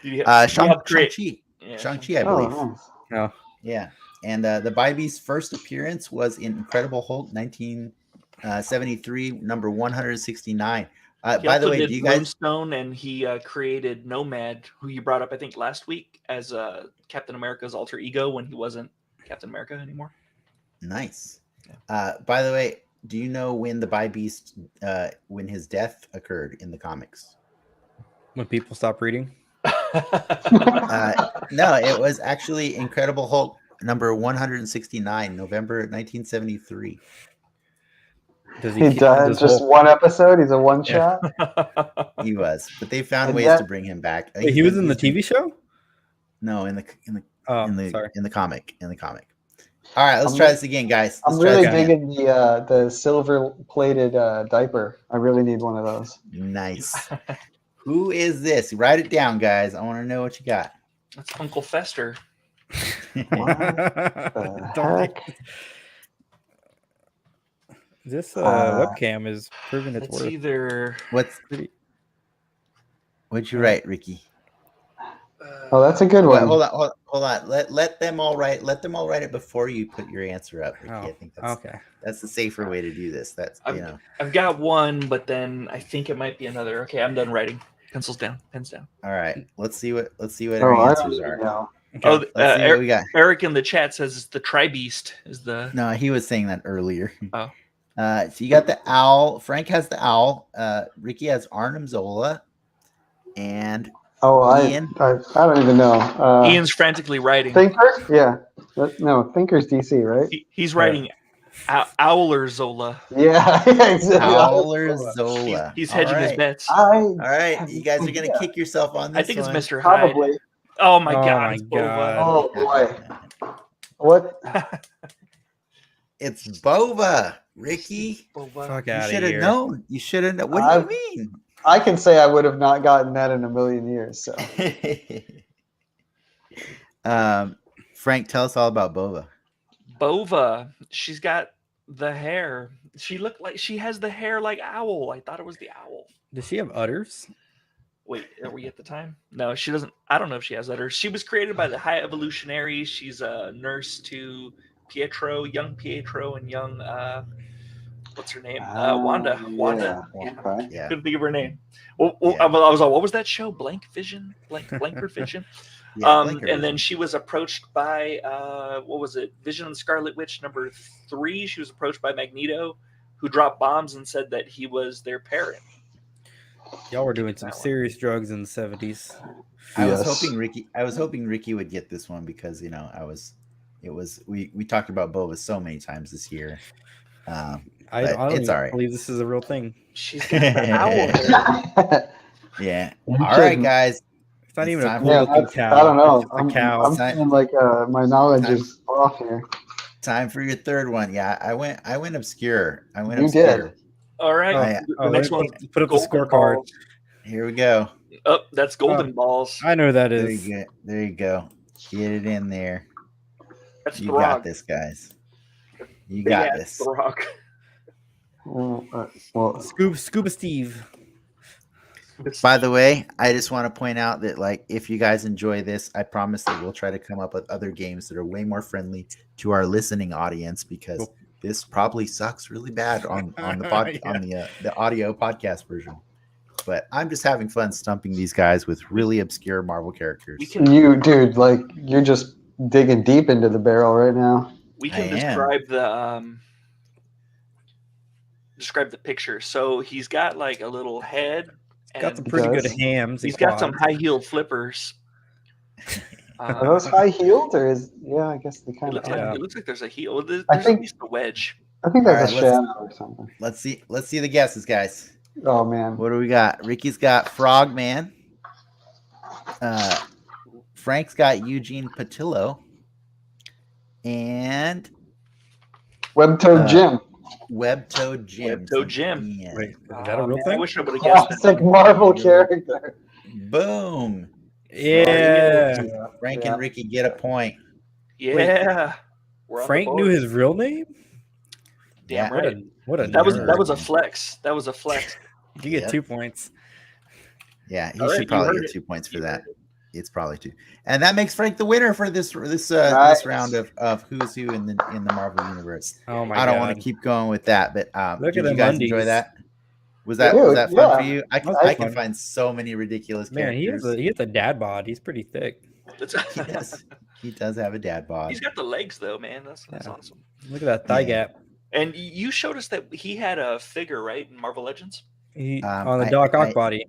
Shang-Chi. Shang-Chi. Yeah, Shang-Chi, I believe. Oh, nice. No. Yeah. And the Bi Beast's first appearance was in Incredible Hulk 1973, number 169. He By the also way, did do you guys Moonstone, and he created Nomad, who you brought up, I think, last week as Captain America's alter ego when he wasn't Captain America anymore. Nice. By the way, do you know when the Bi Beast when his death occurred in the comics? When people stop reading. No, it was actually Incredible Hulk number 169, November 1973. He died just one episode. He's a one shot. He was, but they found And ways to bring him back. Wait, he was in the TV show? No, in the comic. All right, let's try this again, guys. I'm really digging the silver plated diaper. I really need one of those. Nice. Who is this? Write it down, guys. I want to know what you got. That's Uncle Fester. Heck? This webcam is proving its It's worth. either. What'd you write, Ricky? Oh, that's a good one. Hold on. Let them all write. Let them all write it before you put your answer up, Ricky. I think that's the safer way to do this. I've got one, but then I think it might be another. Okay, I'm done writing. Pencils down, pens down. All right. Let's see what our answers are. Oh, Let's see what we got. Eric in the chat says it's the Tri-Beast is the. No, he was saying that earlier. Oh. So you got the owl. Frank has the owl. Ricky has Arnim Zola, and Ian. I don't even know. Ian's frantically writing. Thinker? Yeah. No, Thinker's DC, right? He's writing Owler Zola. Yeah, exactly. Owler Zola. He's hedging his bets. All right, you guys are gonna kick yourself on this. I think it's one. Mr. Hyde. Probably. Oh my god! My it's God. Oh boy. What? It's Bova, Ricky. Fuck You out of should have here. known. You should have known. What do you mean? I can say I would have not gotten that in a million years. So. Frank, tell us all about Bova. Bova, she's got the hair. She has the hair like Owl. I thought it was the owl. Does she have udders? Wait, are we at the time? No, she doesn't. I don't know if she has udders. She was created by the High Evolutionary. She's a nurse to Pietro, young Pietro, and young what's her name? Wanda. Wanda. Yeah. Couldn't think of her name. Well, I was like, what was that show? Blanker Vision. And then she was approached by what was it? Vision and Scarlet Witch #3. She was approached by Magneto, who dropped bombs and said that he was their parent. Y'all were doing some serious drugs in the 70s. I was hoping Ricky would get this one because we talked about Bova so many times this year. I don't it's all right. believe this is a real thing. She's got the owl hair. Yeah. All right, guys. It's not even a time cool looking cow. I don't know. It's just a cow. I'm feeling like my knowledge is off here. Time for your third one. Yeah, I went obscure. You did. All right. The next one. Put up the scorecard. Balls. Here we go. Oh, that's golden balls. I know that is. There you go. Get it in there. That's You Throg. got this, guys. You got this. Throg. Well, Scuba Steve. By the way, I just want to point out that if you guys enjoy this, I promise that we'll try to come up with other games that are way more friendly to our listening audience because this probably sucks really bad on the the audio podcast version. But I'm just having fun stumping these guys with really obscure Marvel characters. Dude, you're just digging deep into the barrel right now. We can describe describe the picture. So he's got like a little head. Got some And pretty good does. hams. he's and got some quads. high-heeled flippers. Are those high heeled or is? Yeah, I guess they It kind of. looks Yeah. like there's a heel. There's I at think- least a wedge. I think that's All a right, shadow or something. Let's see the guesses, guys. Oh man. What do we got? Ricky's got Frogman. Frank's got Eugene Patillo. And Web-toed Jim. Web-toed Jim. Web-toed Jim. Yeah. Wait, is that a real Man, thing? I wish I would have guessed that. Classic Marvel character. Boom. Yeah. Frank Yeah. and Ricky get a point. Yeah. We're on the Frank knew board. his real name? Damn Yeah. right. What a That was nerd. a flex. That was a flex. You get Yeah. 2 points. Yeah, he All right, should you probably heard get it. 2 points for You that. heard it. It's probably 2, and that makes Frank the winner for this Nice. round of who's who in the Marvel universe. Oh my I don't god. want to keep going with that, but Look did at you them guys enjoy undies. that? Was that Dude, fun yeah. for you? I That was can fun. find so many ridiculous Man, characters. he has a dad bod. He's pretty thick. He does have a dad bod. He's got the legs though, man. That's Yeah. awesome. Look at that thigh Yeah. gap. And you showed us that he had a figure, right, in Marvel Legends? He Um, on the I- Doc Ock I- body.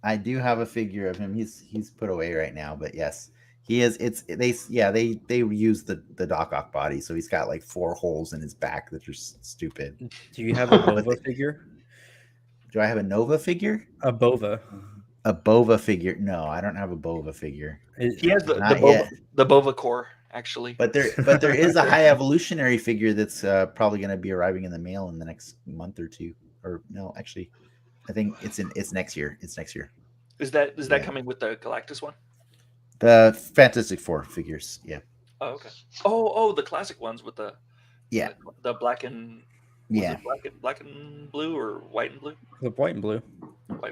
I do have a figure of him. He's put away right now, but yes, he is. They use the Doc Ock body, so he's got like 4 holes in his back that are stupid. Do you have a Bova figure? Do I have a Nova figure? A Bova. A Bova figure? No, I don't have a Bova figure. He has the Not yet. Bova core, actually. But there is a high evolutionary figure that's probably going to be arriving in the mail in the next month or 2. Or no, actually, I think it's next year. It's next year. Is that Yeah. coming with the Galactus one? The Fantastic Four figures. Yeah. Oh, okay. Oh, the classic ones with the Yeah. the black and was Yeah. it black and blue or white and blue? The white and blue.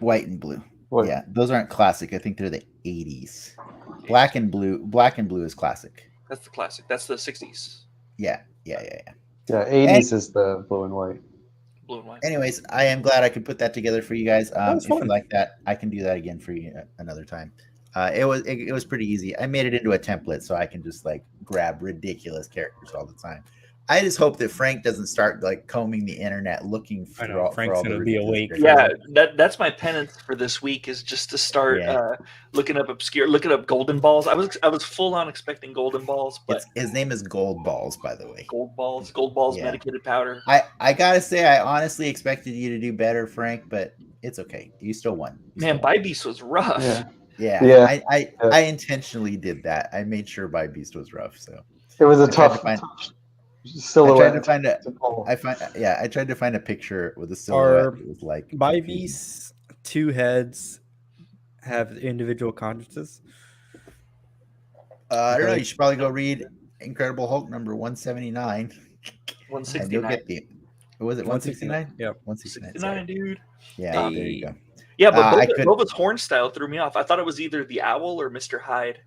White and blue. What? Yeah, those aren't classic. I think they're the 80s. Black and blue is classic. That's the classic. That's the 60s. Yeah. Yeah, 80s is the blue and white. Blue and white. Anyways, I am glad I could put that together for you guys. was If you fun. like that, I can do that again for you another time. It was pretty easy. I made it into a template so I can just like grab ridiculous characters all the time. I just hope that Frank doesn't start like combing the internet looking for I know, for Frank's all the gonna be ridiculous awake. characters. Yeah, that's my penance for this week is just to start Yeah. looking up golden balls. I was full on expecting golden balls, but His name is Gold Balls, by the way. gold balls, Yeah. medicated powder. I gotta say, I honestly expected you to do better, Frank, but it's okay. You still won. Man, By Beast was rough. Yeah. Yeah. Yeah. I intentionally did that. I made sure By Beast was rough. So It was a I tried tough to find- silhouette. I tried to find a picture with a silhouette that was like By confusing. these 2 heads have individual consciences. I don't know. You should probably go read Incredible Hulk number 179, and you'll 169. get the. Was it 169? Yep. 169. 69, dude. Yeah, there you go. Yeah, but I Boba's horn style threw me off. I thought it was either the owl or Mr. Hyde.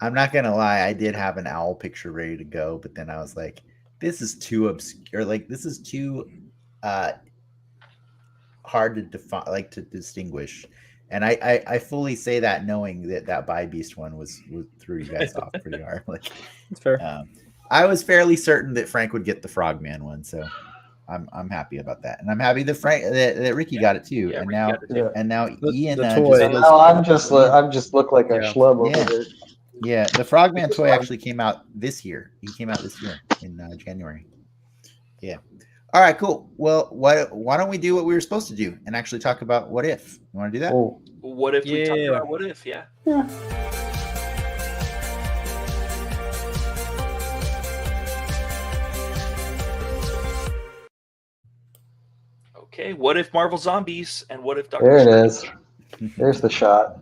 I'm not gonna lie, I did have an owl picture ready to go, but then I was like, this is too obscure. Like this is too hard to define, like to distinguish. And I fully say that knowing that By Beast one was threw you guys off pretty hard. Like That's fair. I was fairly certain that Frank would get the Frogman one, so I'm happy about that, and I'm happy that Ricky got it too, Yeah, and Ricky now got it too. and now The Ian toy. just No, I'm just look like a Yeah. schlub over Yeah. there. yeah, the Frogman toy actually came out this year. He came out this year in January. Yeah. All right, cool. Well, why don't we do what we were supposed to do and actually talk about what if? You want to do that? Oh, What if we talk Yeah. about what if? Yeah. Okay. What if Marvel Zombies and what if Doctor there it Strange? is. There's the shot.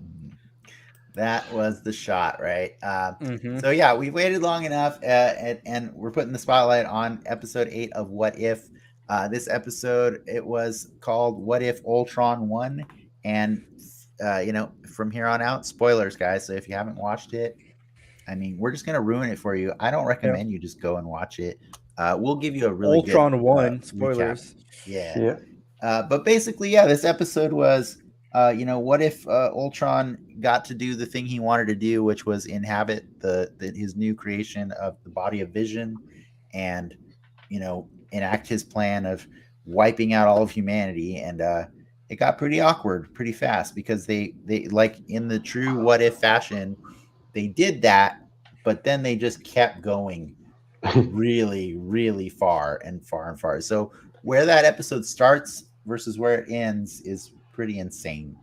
That was the shot, right? Mhm. So yeah, we waited long enough, and we're putting the spotlight on episode 8 of What If. This episode, it was called "What If Ultron Won," and from here on out, spoilers, guys. So if you haven't watched it, I mean, we're just gonna ruin it for you. I don't recommend you just go and watch it. We'll give you a really Ultron good, 1 recap. spoilers. Yeah. But basically, yeah, this episode was, what if Ultron got to do the thing he wanted to do, which was inhabit his new creation of the body of Vision, and enact his plan of wiping out all of humanity, and it got pretty awkward pretty fast because they like in the true what if fashion, they did that, but then they just kept going really, really far and far and far. So where that episode starts versus where it ends is pretty insane.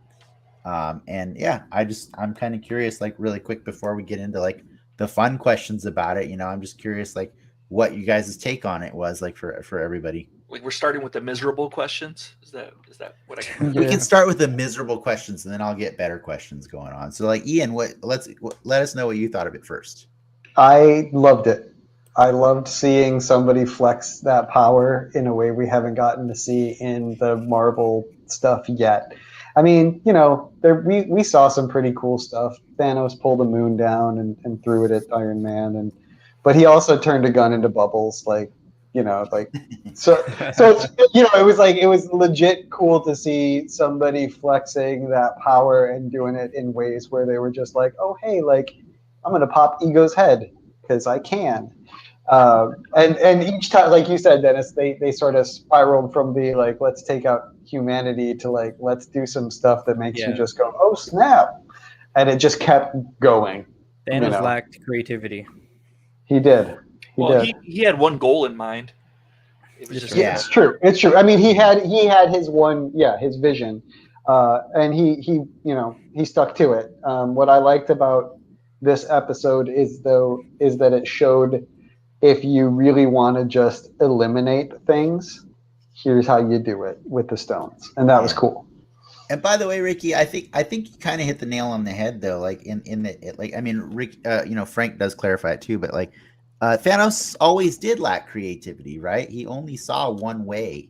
And yeah, I'm kind of curious, like really quick before we get into like the fun questions about it, I'm just curious like what you guys' take on it was like for everybody. Like we're starting with the miserable questions. Is that what I can? We can start with the miserable questions and then I'll get better questions going on. So like Ian, let us know what you thought of it first. I loved it. I loved seeing somebody flex that power in a way we haven't gotten to see in the Marvel stuff yet. I mean, we saw some pretty cool stuff. Thanos pulled a moon down and threw it at Iron Man, but he also turned a gun into bubbles, so it was legit cool to see somebody flexing that power and doing it in ways where they were just like, oh hey, like I'm gonna pop Ego's head because I can. And each time, like you said, Dennis, they sort of spiraled from the like let's take out humanity to like let's do some stuff that makes you just go, oh snap, and it just kept going. Thanos lacked creativity. He did. He had one goal in mind. It was just it's true. It's true. I mean, he had his one, his vision, and he stuck to it. What I liked about this episode is that it showed if you really want to just eliminate things, here's how you do it with the stones, and that was cool. And by the way, Ricky, I think you kind of hit the nail on the head though. Like Rick, Frank does clarify it too, but like Thanos always did lack creativity, right? He only saw one way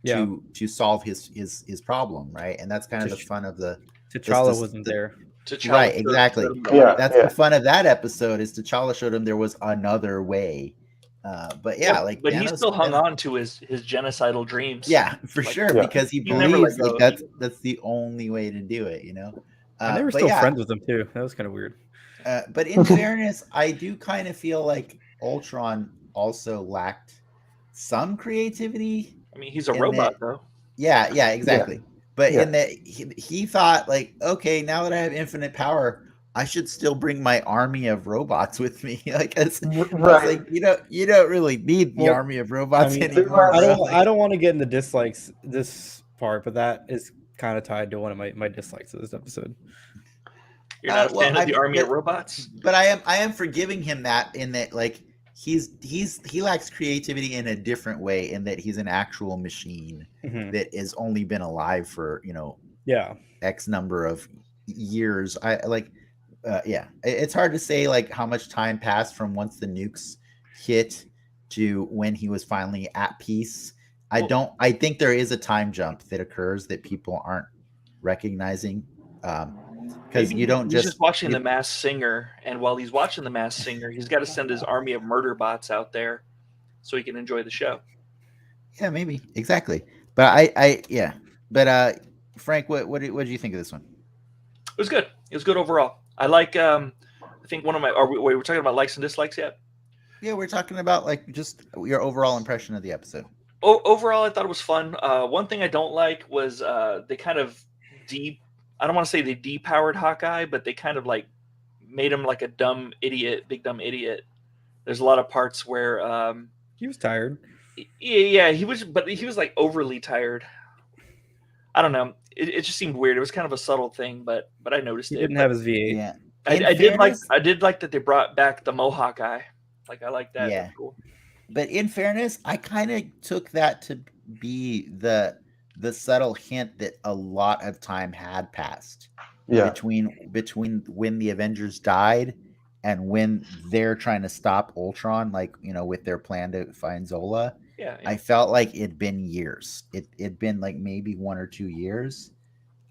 to solve his problem, right? And that's kind of the fun of the T'Challa wasn't there. T'Challa right, exactly. That's the fun of that episode is T'Challa showed him there was another way. But Thanos, he still hung on to his genocidal dreams. Yeah, for sure, because he believes like that's the only way to do it. And they were still friends with him too. That was kind of weird. But in fairness, I do kind of feel like Ultron also lacked some creativity. I mean, he's a robot though. Yeah, exactly. But in that he thought like, okay, now that I have infinite power, I should still bring my army of robots with me. Like, like you don't really need the army of robots anymore. I don't want to get into dislikes this part, but that is kind of tied to one of my dislikes of this episode. You're not a fan of the army of robots, but I am forgiving him that in that like he lacks creativity in a different way in that he's an actual machine that has only been alive for X number of years. It's hard to say like how much time passed from once the nukes hit to when he was finally at peace. I think there is a time jump that occurs that people aren't recognizing. Because you don't he's just watching The Masked Singer, and while he's watching The Masked Singer, he's got to send his army of murder bots out there so he can enjoy the show. Yeah, maybe exactly. But But Frank, what did you think of this one? It was good. It was good overall. I like. I think one of my. Are we talking about likes and dislikes yet? Yeah, we're talking about like just your overall impression of the episode. Overall, I thought it was fun. One thing I don't like was they kind of I don't want to say they depowered Hawkeye, but they kind of like made him like a dumb idiot, big dumb idiot. There's a lot of parts where he was tired. Yeah, he was, but he was like overly tired. I don't know. It just seemed weird. It was kind of a subtle thing, but I noticed it. He didn't have his V8. Yeah, I did like that they brought back the Mohawk guy. Like I like that. Yeah, cool. But in fairness, I kind of took that to be the subtle hint that a lot of time had passed between when the Avengers died and when they're trying to stop Ultron, like with their plan to find Zola. Yeah. I felt like it'd been years. It'd been like maybe 1 or 2 years,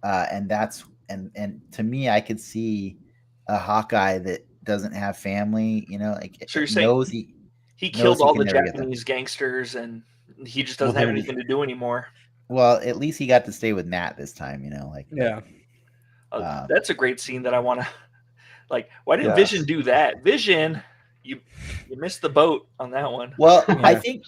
and that's and to me, I could see a Hawkeye that doesn't have family. Like so you're saying he killed all the Japanese gangsters and he just doesn't have anything to do anymore. Well, at least he got to stay with Nat this time, that's a great scene that I want to like. Why didn't Vision do that? Vision, you missed the boat on that one. Well, I think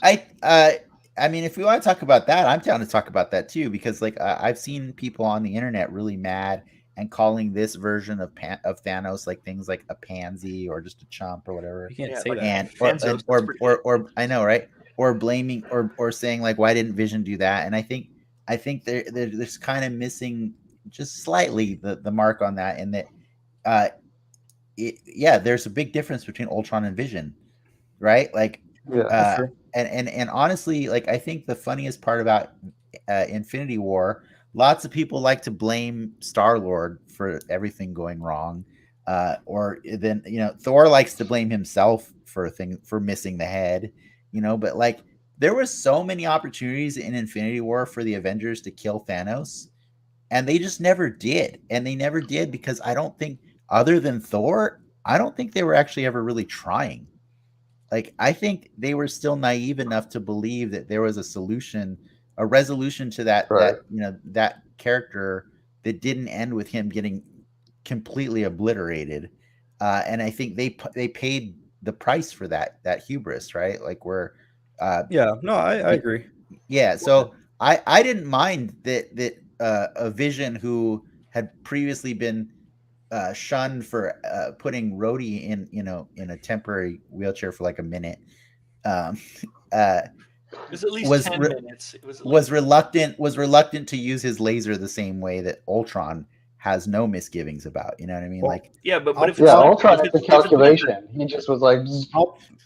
I mean, if we want to talk about that, I'm down to talk about that too, because like I've seen people on the internet really mad and calling this version of Thanos like things like a pansy or just a chump or whatever. You can't Yeah, say like that. And Fanzos, that's pretty good. or I know, right? Or blaming or saying like, why didn't Vision do that? And I think there's kind of missing just slightly the mark on that, and that there's a big difference between Ultron and Vision, right? Like, Yeah. That's true. and honestly, like I think the funniest part about Infinity War, lots of people like to blame Star-Lord for everything going wrong, or then Thor likes to blame himself for missing the head, but like there were so many opportunities in Infinity War for the Avengers to kill Thanos, and they just never did. And they never did because I don't think, other than Thor, I don't think they were actually ever really trying. Like, I think they were still naive enough to believe that there was a resolution to that, Right. that character that didn't end with him getting completely obliterated. And I think they paid the price for that hubris, right? Like, where, I agree. yeah. So I didn't mind that a Vision who had previously been shunned for putting Rhodey in a temporary wheelchair for like a minute. It was at least 10 minutes. It was reluctant to use his laser the same way that Ultron has no misgivings about. You know what I mean? Well, like, but if Ultron had the calculation. He just was like,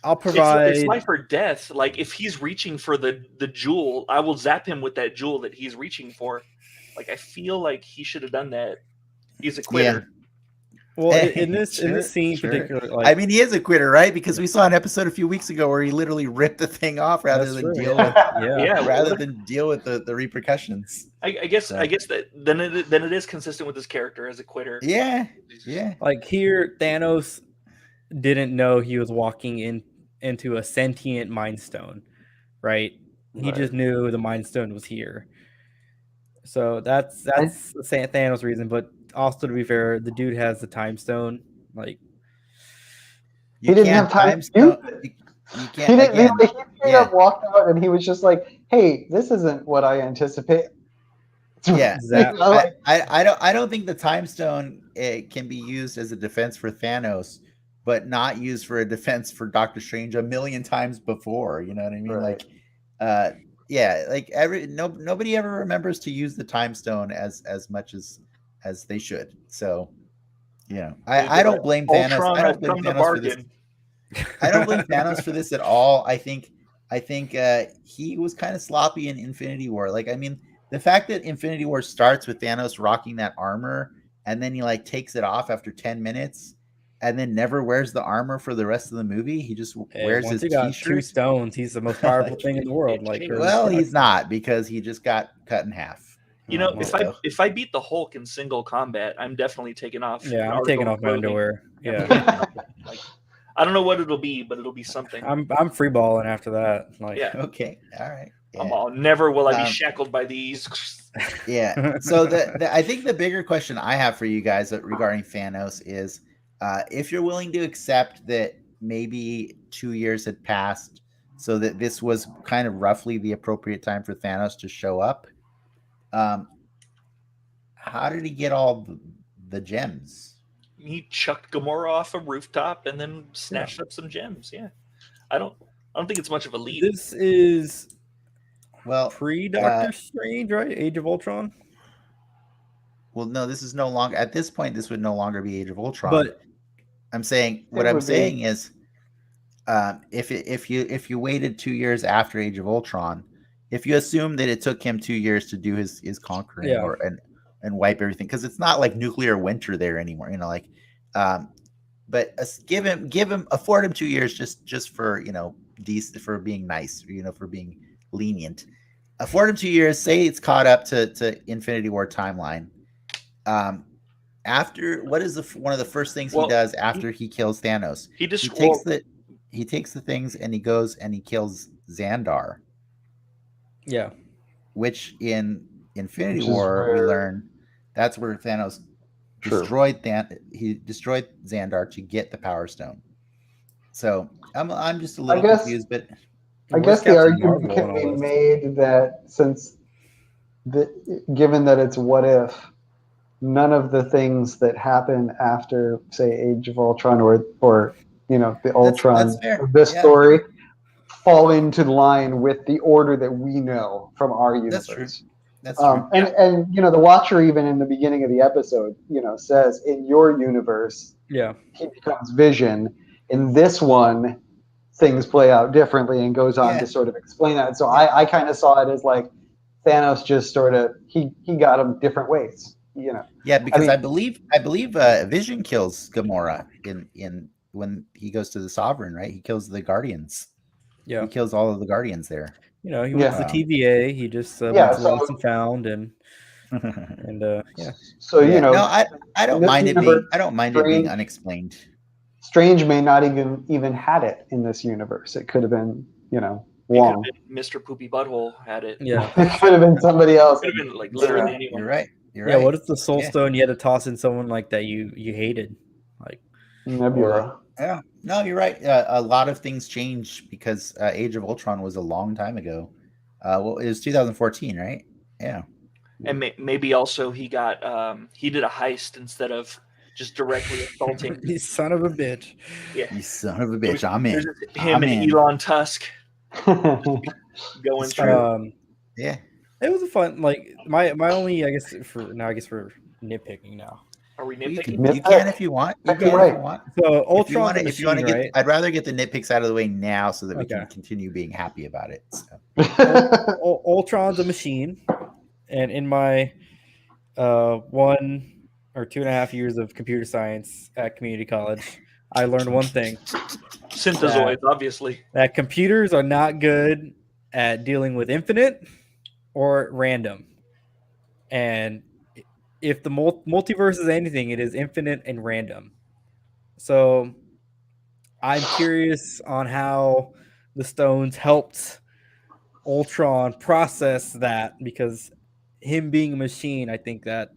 I'll provide. It's life or death. Like, if he's reaching for the jewel, I will zap him with that jewel that he's reaching for. Like, I feel like he should have done that. He's a quitter. Well, in this scene particularly, like, I mean, he is a quitter, right? Because we saw an episode a few weeks ago where he literally ripped the thing off rather than deal with the repercussions. I guess that then it is consistent with his character as a quitter. Yeah. Like, here, Thanos didn't know he was walking into a sentient Mind Stone, right? He just knew the Mind Stone was here. So that's the Thanos reason. But also, to be fair, the dude has the Time Stone. Like, he didn't have time to do it. He didn't. He straight up walked out, and he was just like, "Hey, this isn't what I anticipate." Yeah, I don't think the Time Stone can be used as a defense for Thanos, but not used for a defense for Doctor Strange a million times before. You know what I mean? Right. Like, nobody ever remembers to use the Time Stone as much as they should. So, I don't blame Thanos. I don't blame Thanos for this. I don't blame Thanos for this at all. I think he was kind of sloppy in Infinity War. Like, I mean, the fact that Infinity War starts with Thanos rocking that armor and then he like takes it off after 10 minutes and then never wears the armor for the rest of the movie. He just wears his t-shirt. 2 stones. He's the most powerful thing in the world. Like, well, he's not, because he just got cut in half. If I beat the Hulk in single combat, I'm definitely taking off. Yeah, I'm taking off my underwear. Yeah. Like, I don't know what it'll be, but it'll be something. I'm free balling after that. Like, yeah. Okay. All right. Yeah. Never will I be shackled by these. Yeah. So I think the bigger question I have for you guys regarding Thanos is, if you're willing to accept that maybe 2 years had passed, so that this was kind of roughly the appropriate time for Thanos to show up. How did he get all the gems? He chucked Gamora off a rooftop and then snatched up some gems. Yeah, I don't think it's much of a leap. This is pre-Doctor Strange, right? Age of Ultron. Well, no, this is no longer. At this point, this would no longer be Age of Ultron. But I'm saying is, if you waited 2 years after Age of Ultron, if you assume that it took him 2 years to do his conquering and wipe everything, because it's not like nuclear winter there anymore, but afford him 2 years just for for being nice, for being lenient. Afford him 2 years. Say it's caught up to Infinity War timeline. After, what is one of the first things he does after he kills Thanos? He takes the things and he goes and he kills Xandar. Yeah. Which in Infinity War we learn that's where Thanos destroyed Xandar to get the Power Stone. So I'm just a little confused, but I guess the argument can be made that since given that it's what if, none of the things that happen after, say, Age of Ultron or the Ultron of this story fall into line with the order that we know from our universe. That's true. And the Watcher, even in the beginning of the episode, says in your universe, he becomes Vision. In this one, things play out differently, and goes on to sort of explain that. So I kind of saw it as like Thanos just sort of he got him different ways. Yeah, because I believe Vision kills Gamora in when he goes to the Sovereign, right? He kills the Guardians. Yeah, he kills all of the Guardians there. He went to the TVA. He just went to Lost and Found, and So no, I don't mind it being it being unexplained. Strange may not even had it in this universe. It could have been Wong. Mr. Poopy Butthole had it. Yeah, it could have been somebody else. It could have been like literally anyone. You're right. Yeah, what if the Soul Stone you had to toss in someone like that you hated, like Nebula? Yeah, no, you're right. A lot of things change because Age of Ultron was a long time ago. Well, it was 2014, right? Yeah. And maybe also he got he did a heist instead of just directly assaulting. You son of a bitch. Yeah, you son of a bitch. I'm in. Him and Elon Tusk going through. Yeah. It was a fun, like my only, I guess for nitpicking now. Are we nitpicking? You can if you want. You can if you want. So Ultron, if you want to get, right? I'd rather get the nitpicks out of the way now so that we can continue being happy about it. So. Ultron's a machine, and in my 1 or 2.5 years of computer science at community college, I learned one thing: synthezoids, obviously. That computers are not good at dealing with infinite or random, and if the multiverse is anything, it is infinite and random. So I'm curious on how the stones helped Ultron process that, because him being a machine, I think that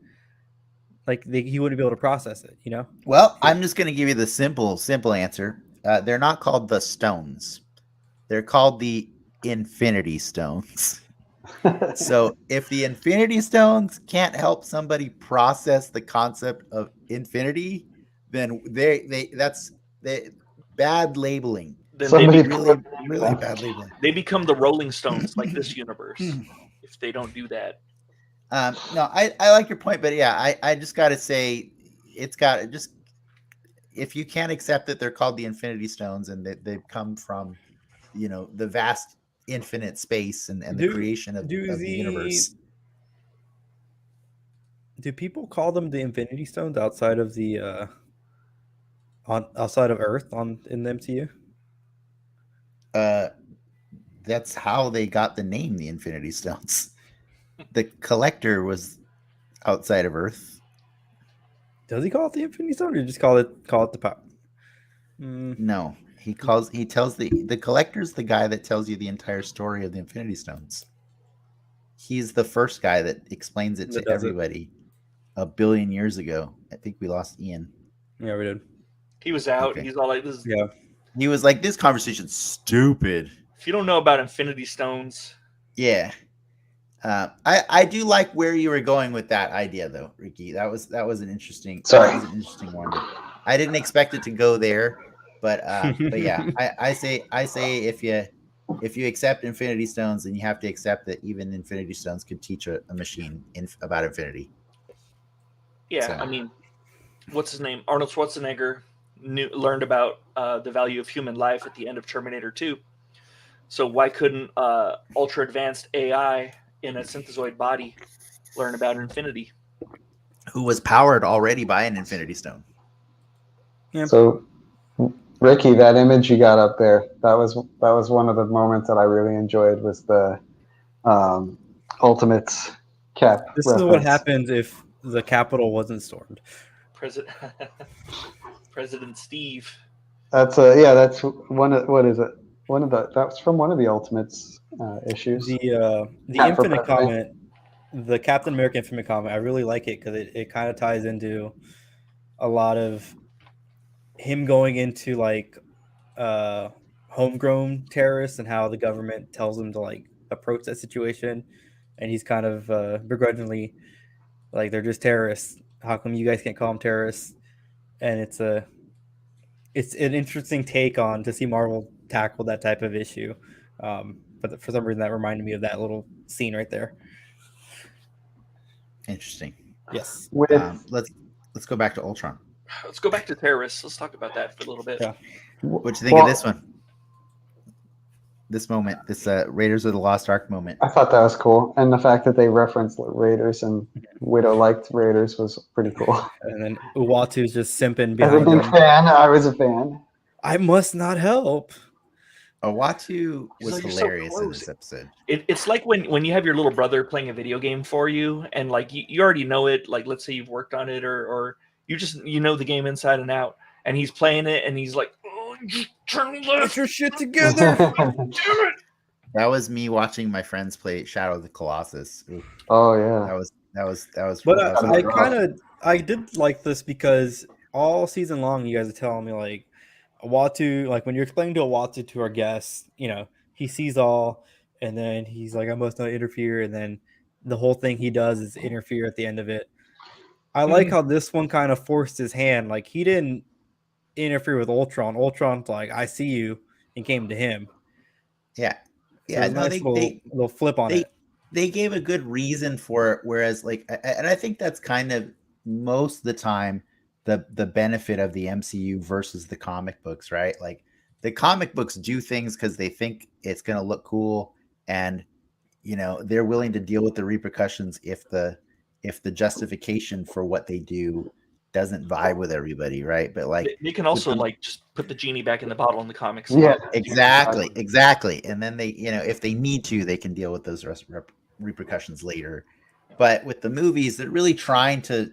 he wouldn't be able to process it, Well, I'm just going to give you the simple answer. They're not called the stones. They're called the Infinity Stones. So if the Infinity Stones can't help somebody process the concept of infinity, then that's bad labeling. Then really bad labeling. They become the Rolling Stones, like this universe, if they don't do that. No, I like your point, but yeah, I just got to say, if you can't accept that they're called the Infinity Stones and that they've come from, the vast infinite space and the creation of the universe. Do people call them the Infinity Stones outside of the outside of Earth in the MCU? That's how they got the name the Infinity Stones. The Collector was outside of Earth. Does he call it the Infinity Stone, or just call it the power? No. He tells the Collector's the guy that tells you the entire story of the Infinity Stones. He's the first guy that explains it to everybody. A billion years ago. I think we lost Ian. Yeah, we did. He was out. Okay. He's all like this. Yeah. He was like, this conversation's stupid. If you don't know about Infinity Stones. Yeah. I do like where you were going with that idea though, Ricky. That was an interesting one. I didn't expect it to go there. But yeah, I say if you accept Infinity Stones, then you have to accept that even Infinity Stones could teach a machine about infinity. Yeah, so. I mean, what's his name? Arnold Schwarzenegger learned about the value of human life at the end of Terminator 2. So why couldn't ultra advanced AI in a synthezoid body learn about infinity? Who was powered already by an Infinity Stone. Yeah. So. Ricky, that image you got up there, that was one of the moments that I really enjoyed, was the Ultimates cap. This reference. Is what happens if the Capitol wasn't stormed. President Steve. That's one of, what is it? That's from one of the Ultimates issues. The Infinite comment, the Captain America Infinite comment, I really like it because it kind of ties into a lot of him going into like homegrown terrorists and how the government tells him to like approach that situation, and he's kind of begrudgingly like, they're just terrorists. How come you guys can't call them terrorists? And it's an interesting take on to see Marvel tackle that type of issue. But for some reason, that reminded me of that little scene right there. Interesting. Yes. Let's go back to Ultron. Let's go back to terrorists. Let's talk about that for a little bit. Yeah. What you think of this one? This moment, this Raiders of the Lost Ark moment. I thought that was cool, and the fact that they referenced Raiders and Widow liked Raiders was pretty cool. And then Uatu's just simping As behind a big him. fan, I was a fan. I must not help. Uatu was like, hilarious in this episode. It's like when you have your little brother playing a video game for you, and like you already know it. Like, let's say you've worked on it, or you know the game inside and out, and he's playing it, and he's like, "Oh, just turn left, Get your shit together." damn it!" That was me watching my friends play Shadow of the Colossus. Ooh, Oh yeah. that was. But that was I did like this because all season long you guys are telling me like Uatu, like when you're explaining to Uatu to our guests, you know, he sees all, and then he's like, I must not interfere, and then the whole thing he does is interfere at the end of it. I like how this one kind of forced his hand. Like, he didn't interfere with Ultron. Ultron's like, I see you, and came to him. Yeah. So Yeah, it was no, a little flip on it. They gave a good reason for it, whereas like, and I think that's kind of most of the time the benefit of the MCU versus the comic books, right? Like, the comic books do things because they think it's going to look cool, and you know, they're willing to deal with the repercussions if the justification for what they do doesn't vibe with everybody, right? But like, They can also like just put the genie back in the bottle in the comics. Yeah. Exactly. And then they, you know, if they need to, they can deal with those repercussions later. But with the movies, they're really trying to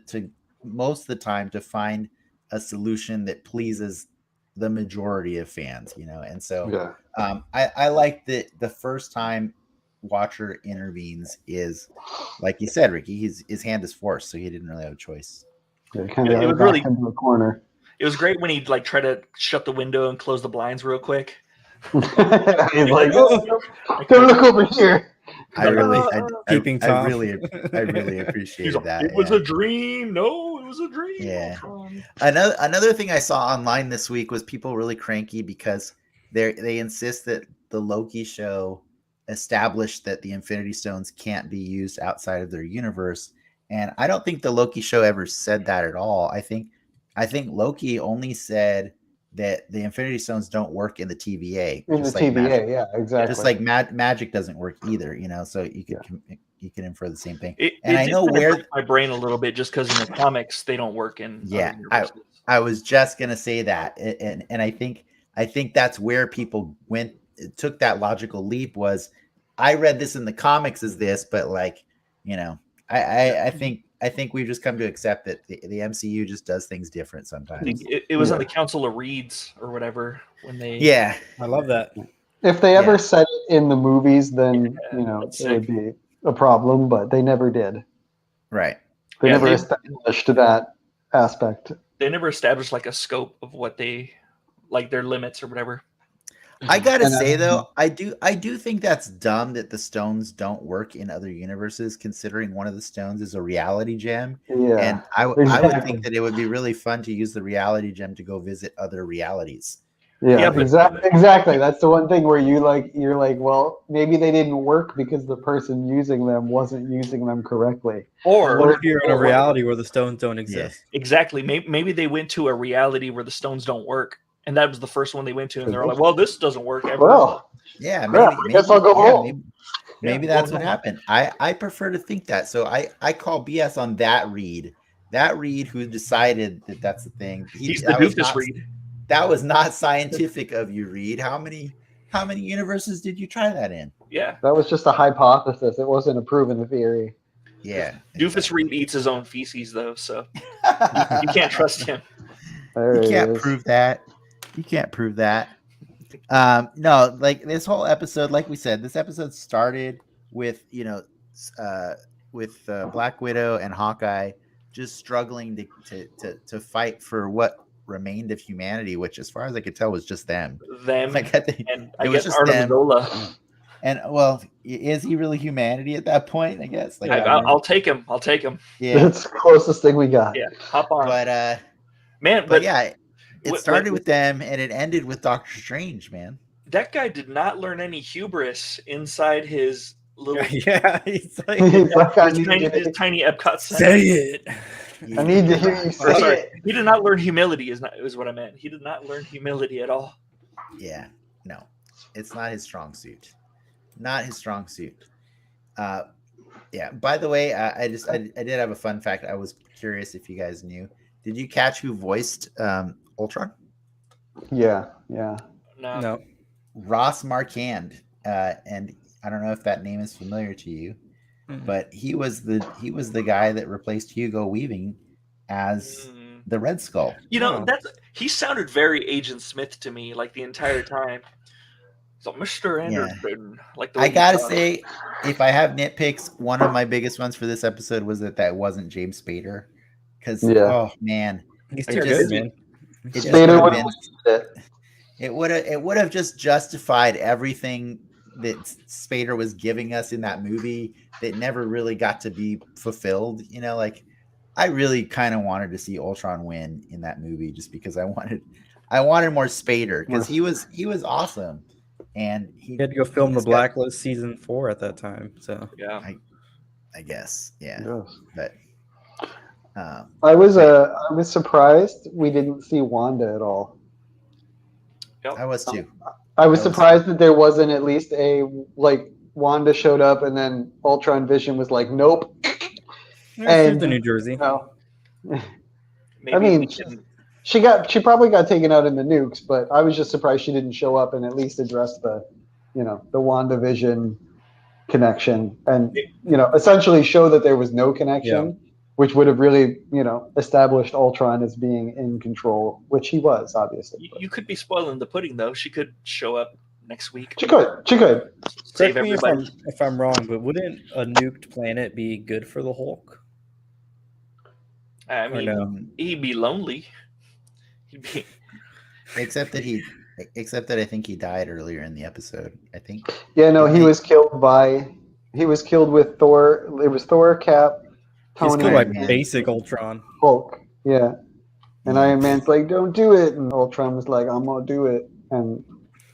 most of the time to find a solution that pleases the majority of fans, you know. And so I like that the first time Watcher intervenes is, like you said, Ricky, his hand is forced, so he didn't really have a choice. Yeah, kind of It was back really- into a corner. It was great when he'd like try to shut the window and close the blinds real quick. He's like, oh, don't look over here. I really appreciated that. It was a dream. No, it was a dream. Yeah. Another thing I saw online this week was people really cranky because they insist that the Loki show established that the Infinity Stones can't be used outside of their universe, and I don't think the Loki show ever said that at all. I think Loki only said that the Infinity Stones don't work in the TVA. In the TVA, magic. yeah, exactly. Just like magic doesn't work either, you know. So you can infer the same thing. And I know where my brain a little bit just because in the comics they don't work in. Yeah, I was just gonna say that, and I think that's where people took that logical leap. Was I read this in the comics as this, but like, you know, I think we've just come to accept that the MCU just does things different sometimes. I think it was on the Council of Reeds or whatever when they. Yeah, I love that. If they ever said it in the movies, then you know that's it would be a problem. But they never did. Right. They never established that aspect. They never established like a scope of what they like their limits or whatever. I gotta say though, I do think that's dumb that the stones don't work in other universes, considering one of the stones is a reality gem. Yeah, and I would think that it would be really fun to use the reality gem to go visit other realities. Yeah, exactly. That's the one thing where you're like, well, maybe they didn't work because the person using them wasn't using them correctly. Or if you're in a reality where the stones don't exist. Yeah. Exactly. Maybe they went to a reality where the stones don't work. And that was the first one they went to, and they're like, "Well, this doesn't work ever." Well, yeah, maybe I guess I'll go home. Maybe that's what happened. I prefer to think that. So I call BS on that Reed. That Reed who decided that that's the thing. He's the doofus Reed. That was not scientific of you, Reed. How many universes did you try that in? Yeah, that was just a hypothesis. It wasn't a proven theory. Yeah, doofus Reed eats his own feces though, so you can't trust him. You can't prove that. You can't prove that. No, like this whole episode, like we said, this episode started with, you know, with Black Widow and Hawkeye just struggling to fight for what remained of humanity, which, as far as I could tell, was just them. Them Like, I think and it I was guess just Arnim them. Zola. And well, is he really humanity at that point? I guess. Like, I'll take him. I'll take him. yeah, It's the closest thing we got. Yeah, hop on. But yeah, it started like, with them and it ended with Doctor Strange, man. That guy did not learn any hubris inside his little he's like, He's like, I his need tiny Epcot center. say it. I need to hear you say Sorry, it. he did not learn humility. Is what I meant. He did not learn humility at all. Yeah, no, it's not his strong suit. Not his strong suit. Yeah. By the way, I did have a fun fact. I was curious if you guys knew. Did you catch who voiced Ultron? Yeah. No. Ross Marquand, and I don't know if that name is familiar to you, but he was the guy that replaced Hugo Weaving as the Red Skull. You know, he sounded very Agent Smith to me, like the entire time. So, Mr. Anderson, like the I gotta say, if I have nitpicks, one of my biggest ones for this episode was that wasn't James Spader, because oh man, he's too good, man. It would have just justified everything that Spader was giving us in that movie that never really got to be fulfilled. You know, like I really kind of wanted to see Ultron win in that movie just because I wanted more Spader because he was awesome. And he had to go film the Blacklist season 4 at that time. So yeah, I guess but I was surprised we didn't see Wanda at all. Yep. I was too. I was surprised that there wasn't at least Wanda showed up and then Ultron Vision was like, nope. And the New Jersey. No. I mean, she probably got taken out in the nukes, but I was just surprised she didn't show up and at least address the WandaVision connection and essentially show that there was no connection, which would have really established Ultron as being in control, which he was obviously. You could be spoiling the pudding though. She could show up next week. She could. Save Correct me everybody. if I'm wrong, but wouldn't a nuked planet be good for the Hulk? I mean, he'd be lonely. Except that I think he died earlier in the episode. I think. Yeah, no, he was killed with Thor. It was Thor, Cap, Tony. He's killed by basic Ultron. Hulk. Yeah. And Iron Man's like, don't do it. And Ultron was like, I'm going to do it. And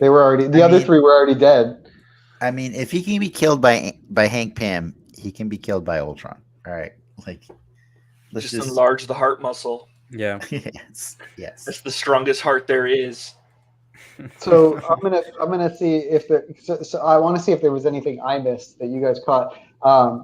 they were already, the other three were already dead. I mean, if he can be killed by Hank Pym, he can be killed by Ultron. All right. Like, let's just enlarge the heart muscle. Yeah. Yes. That's the strongest heart there is. So I'm gonna see if so I want to see if there was anything I missed that you guys caught.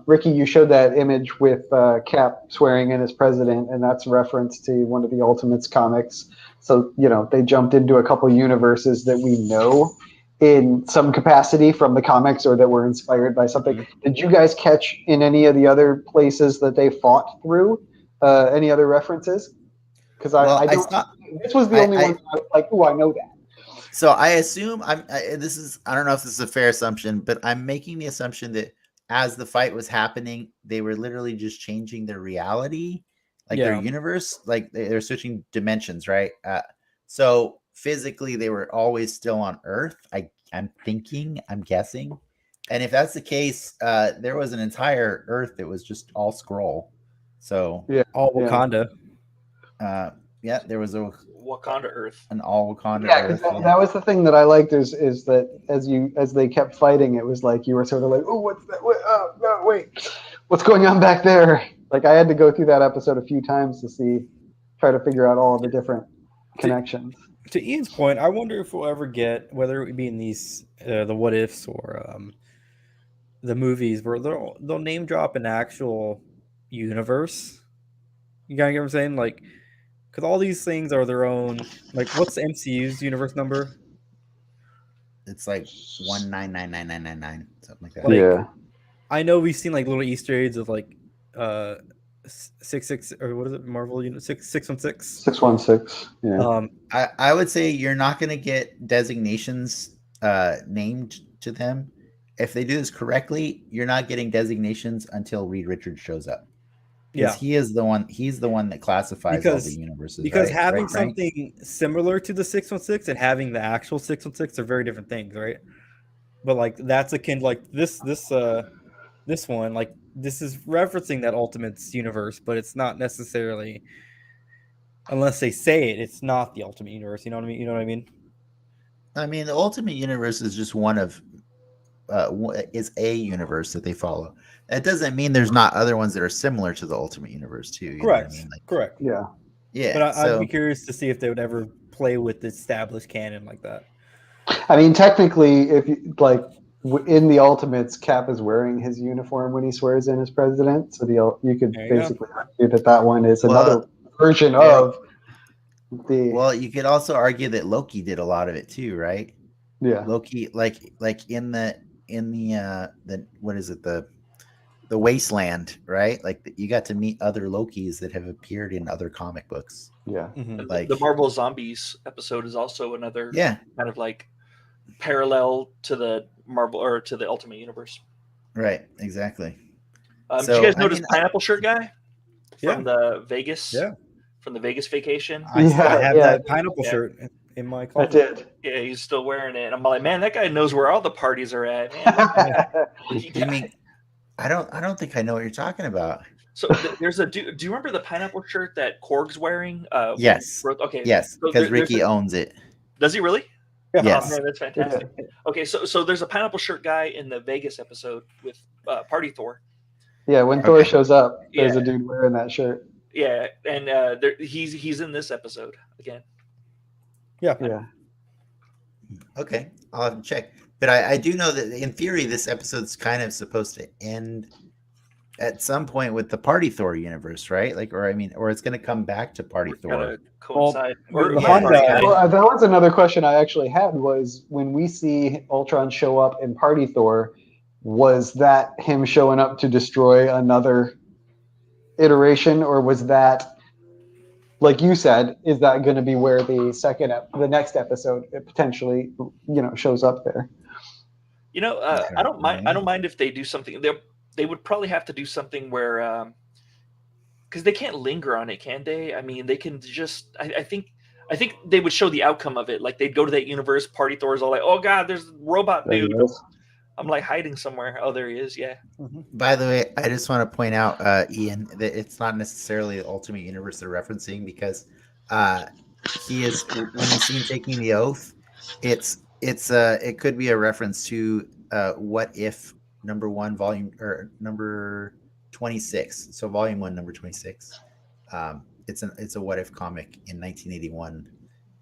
Ricky, you showed that image with Cap swearing in as president, and that's a reference to one of the Ultimates comics. So they jumped into a couple universes that we know in some capacity from the comics or that were inspired by something. Did you guys catch in any of the other places that they fought through any other references? Because this was the only one I was like, oh, I know that. So I assume I don't know if this is a fair assumption, but I'm making the assumption that as the fight was happening, they were literally just changing their reality, their universe, like they're switching dimensions, right? So physically they were always still on Earth. I'm guessing. And if that's the case, there was an entire Earth that was just all Skrull. So all Wakanda. There was a Wakanda Earth, an all Wakanda Earth. That was the thing that I liked is that as they kept fighting, it was like you were sort of like, oh, what's that? No, wait, what's going on back there? Like I had to go through that episode a few times to try to figure out all of the different connections. To Ian's point, I wonder if we'll ever get, whether it would be in these the what ifs or the movies, where they'll name drop an actual universe. You gotta get what I'm saying, like. Because all these things are their own. Like, what's the MCU's universe number? It's like 1999999, something like that. Yeah. I know we've seen like little Easter eggs of like 66 or what is it? Marvel 616. 616. Yeah. I would say you're not going to get designations named to them. If they do this correctly, you're not getting designations until Reed Richards shows up. Because he is the one. He's the one that classifies all the universes. Because right? having right, something similar to the 616 and having the actual 616 are very different things, right? But like that's akin to like this one, like this is referencing that Ultimates universe, but it's not necessarily, unless they say it, it's not the Ultimate Universe. You know what I mean? You know what I mean? I mean, the Ultimate Universe is just one of is a universe that they follow. That doesn't mean there's not other ones that are similar to the Ultimate Universe too. You know what I mean? Like, correct. Yeah. Yeah. But I'd be curious to see if they would ever play with the established canon like that. I mean, technically, if you, like in the Ultimates, Cap is wearing his uniform when he swears in as president, so you could basically argue that one is another version of the. Well, you could also argue that Loki did a lot of it too, right? Yeah. Loki, like in the what is it, the Wasteland, right? Like you got to meet other Lokis that have appeared in other comic books. Yeah. Mm-hmm. Like the Marvel Zombies episode is also another kind of like parallel to the Marvel or to the Ultimate Universe. Right, exactly. Did you guys notice Pineapple Shirt guy from the Vegas? Yeah. From the Vegas vacation. I have that pineapple shirt in my closet. I did. Yeah, he's still wearing it. And I'm like, man, that guy knows where all the parties are at. You mean, I don't think I know what you're talking about. So there's a do you remember the pineapple shirt that Korg's wearing? Yes. Okay. Yes, because Ricky owns it. Does he really? Yes. Oh, man, that's fantastic. Okay, so there's a pineapple shirt guy in the Vegas episode with Party Thor. Yeah, when Thor shows up, there's a dude wearing that shirt. Yeah, and he's in this episode again. Yeah. Okay, I'll have to check. But I do know that in theory, this episode's kind of supposed to end at some point with the Party Thor universe, right? Like, or it's going to come back to Party Thor. Coincide. Well, that was another question I actually had, was when we see Ultron show up in Party Thor, was that him showing up to destroy another iteration, or was that, like you said, is that going to be where the next episode potentially, shows up there? I don't mind if they do something. They would probably have to do something where, because they can't linger on it, can they? I mean, they can just. I think they would show the outcome of it. Like they'd go to that universe. Party Thor's all like, "Oh God, there's a robot dude." I'm like hiding somewhere. Oh, there he is. Yeah. By the way, I just want to point out, Ian, that it's not necessarily the Ultimate Universe they're referencing, because he is, when he's seen taking the oath, it could be a reference to What If number 1 volume, or number 26. So volume 1, number 26. It's a What If comic in 1981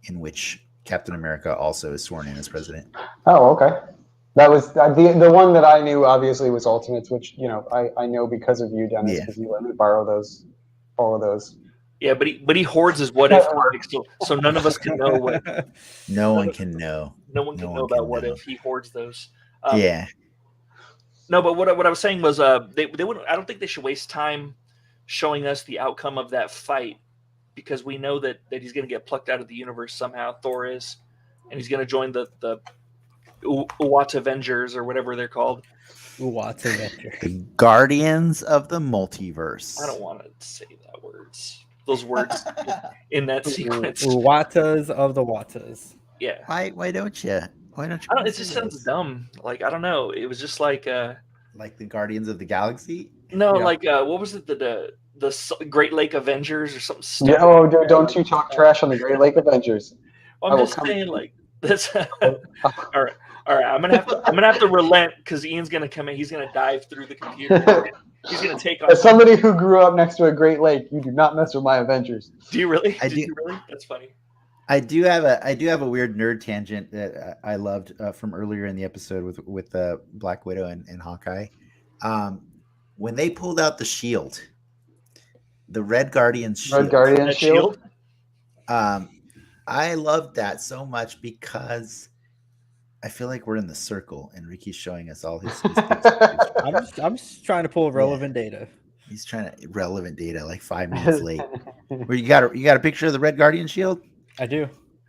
in which Captain America also is sworn in as president. Oh, okay. That was the one that I knew. Obviously, was Ultimates, which I know because of you, Dennis, because you let me borrow all of those. Yeah, but he hoards his What If comics, so none of us can know what. No one can know. No one can know about What If. He hoards those. Yeah. No, but what I was saying was they wouldn't. I don't think they should waste time showing us the outcome of that fight, because we know that he's going to get plucked out of the universe somehow. Thor is, and he's going to join the Uwata Avengers, or whatever they're called. Uwata Avengers. The Guardians of the Multiverse. I don't want to say those words in that sequence. Uwatas of the Watas. Yeah. Why don't you? It just sounds dumb. Like, I don't know. It was just like the Guardians of the Galaxy. No, like what was it? The Great Lake Avengers or something stupid. Yeah. Oh, don't you talk trash on the Great Lake Avengers? Well, I'm just saying, like, that's all right. I'm gonna have to relent, because Ian's gonna come in. He's gonna dive through the computer. He's gonna take on. As somebody who grew up next to a Great Lake, you do not mess with my Avengers. Do you really? Did you really? That's funny. I do have a weird nerd tangent that I loved from earlier in the episode with Black Widow and Hawkeye. When they pulled out the shield, the Red Guardian's shield. Red Guardian shield. I loved that so much, because I feel like we're in the circle and Ricky's showing us all his I'm just trying to pull relevant data. He's trying to relevant data like 5 minutes late. Where you got a picture of the Red Guardian shield? I do.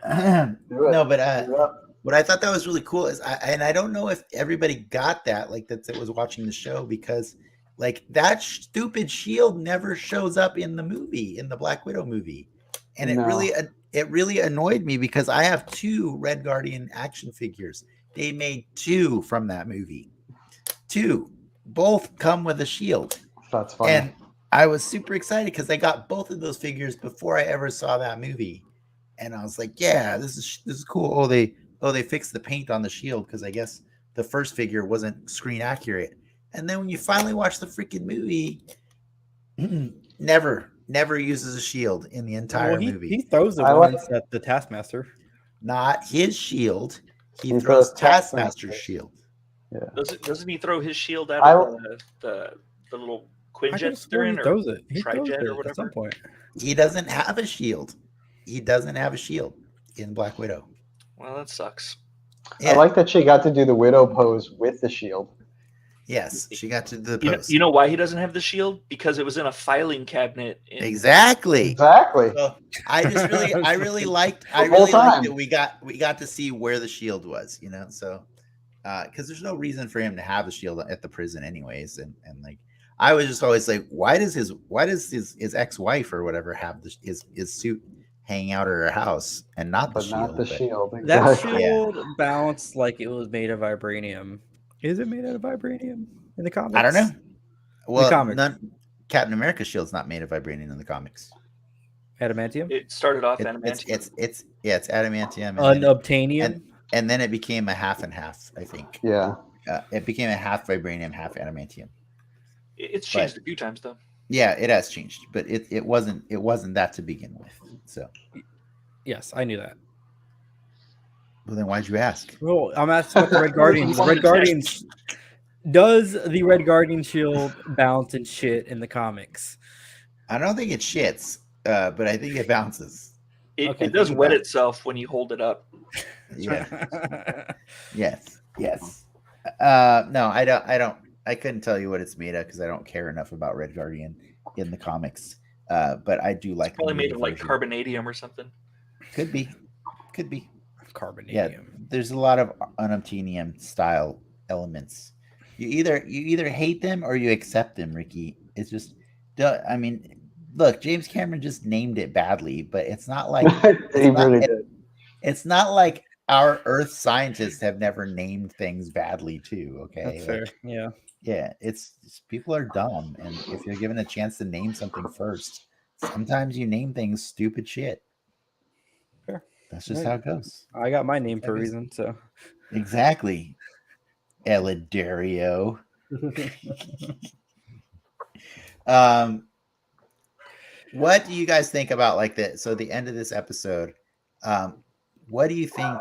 No, but what I thought that was really cool is I don't know if everybody got that, like that was watching the show, because Like that stupid shield never shows up in the movie, in the Black Widow movie, and it really annoyed me because I have 2 Red Guardian action figures. They made 2 from that movie. 2, both come with a shield. That's funny. And I was super excited because I got both of those figures before I ever saw that movie, and I was like, "Yeah, this is cool." Oh, they fixed the paint on the shield because I guess the first figure wasn't screen accurate. And then when you finally watch the freaking movie, never uses a shield in the entire movie. He throws it once at the Taskmaster. Not his shield. He throws Taskmaster's shield. Yeah. Doesn't he throw his shield out of the little Quinjet they're in, or Trijet or whatever? At some point. He doesn't have a shield. He doesn't have a shield in Black Widow. Well, that sucks. Yeah. I like that she got to do the Widow pose with the shield. Yes, she got to the pose. You know why he doesn't have the shield? Because it was in a filing cabinet. Exactly. So I really liked that we got to see where the shield was, you know. So because there's no reason for him to have the shield at the prison anyways, and like I was just always like, why does his ex-wife or whatever have his suit hanging out at her house and not the shield? Exactly. That shield bounced like it was made of vibranium. Is it made out of vibranium in the comics? I don't know. Well, Captain America's shield's not made of vibranium in the comics. Adamantium? It started off adamantium. It's adamantium. Unobtainium? And then it became a half and half, I think. Yeah. It became a half vibranium, half adamantium. It's changed a few times though. Yeah, it has changed, but it wasn't that to begin with. So yes, I knew that. Well, then why'd you ask? Well, I'm asking about the Red Guardians. Red Guardians. Does the Red Guardian shield bounce and shit in the comics? I don't think it shits, but I think it bounces. It does wet itself when you hold it up. Yeah. Yes. No, I don't. I couldn't tell you what it's made of because I don't care enough about Red Guardian in the comics. But I do like. It's probably made of like carbonadium or something. Could be. Carbonadium. Yeah, there's a lot of unobtainium style elements. You either hate them or you accept them, Ricky. It's just, I mean, look, James Cameron just named it badly, but it's not like it's not like our Earth scientists have never named things badly too. Okay, that's fair. Yeah. It's people are dumb, and if you're given a chance to name something first, sometimes you name things stupid shit. Fair. That's just how it goes. I got my name for a reason, so exactly. Elidario. What do you guys think about like the end of this episode? What do you think?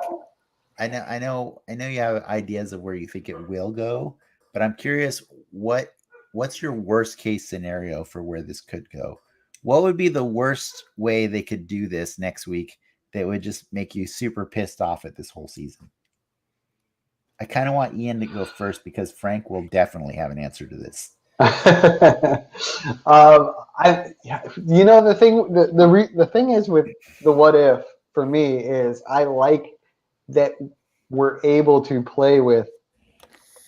I know you have ideas of where you think it will go, but I'm curious what's your worst case scenario for where this could go? What would be the worst way they could do this next week that would just make you super pissed off at this whole season? I kind of want Ian to go first because Frank will definitely have an answer to this. The thing is with the what if for me is I like that we're able to play with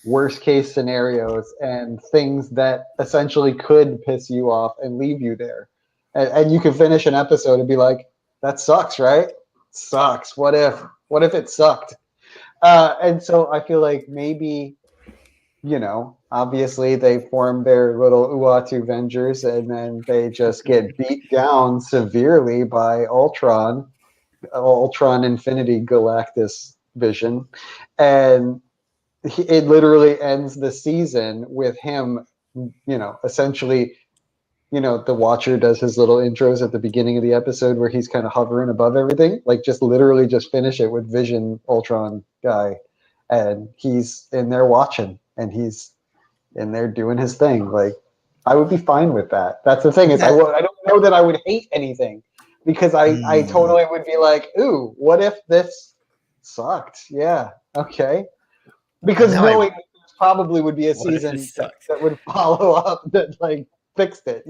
worst case scenarios and things that essentially could piss you off and leave you there. And you can finish an episode and be like, that sucks, right? Sucks. What if it sucked? And so I feel like maybe, obviously they form their little Uatu Vengers and then they just get beat down severely by Ultron Infinity Galactus Vision. And it literally ends the season with him, essentially, the Watcher does his little intros at the beginning of the episode where he's kind of hovering above everything, like just literally just finish it with Vision Ultron guy. And he's in there watching and he's in there doing his thing. Like, I would be fine with that. That's the thing is I don't know that I would hate anything because I totally would be like, ooh, what if this sucked? Yeah. Okay. Because knowing this probably would be a season that would follow up that like fixed it,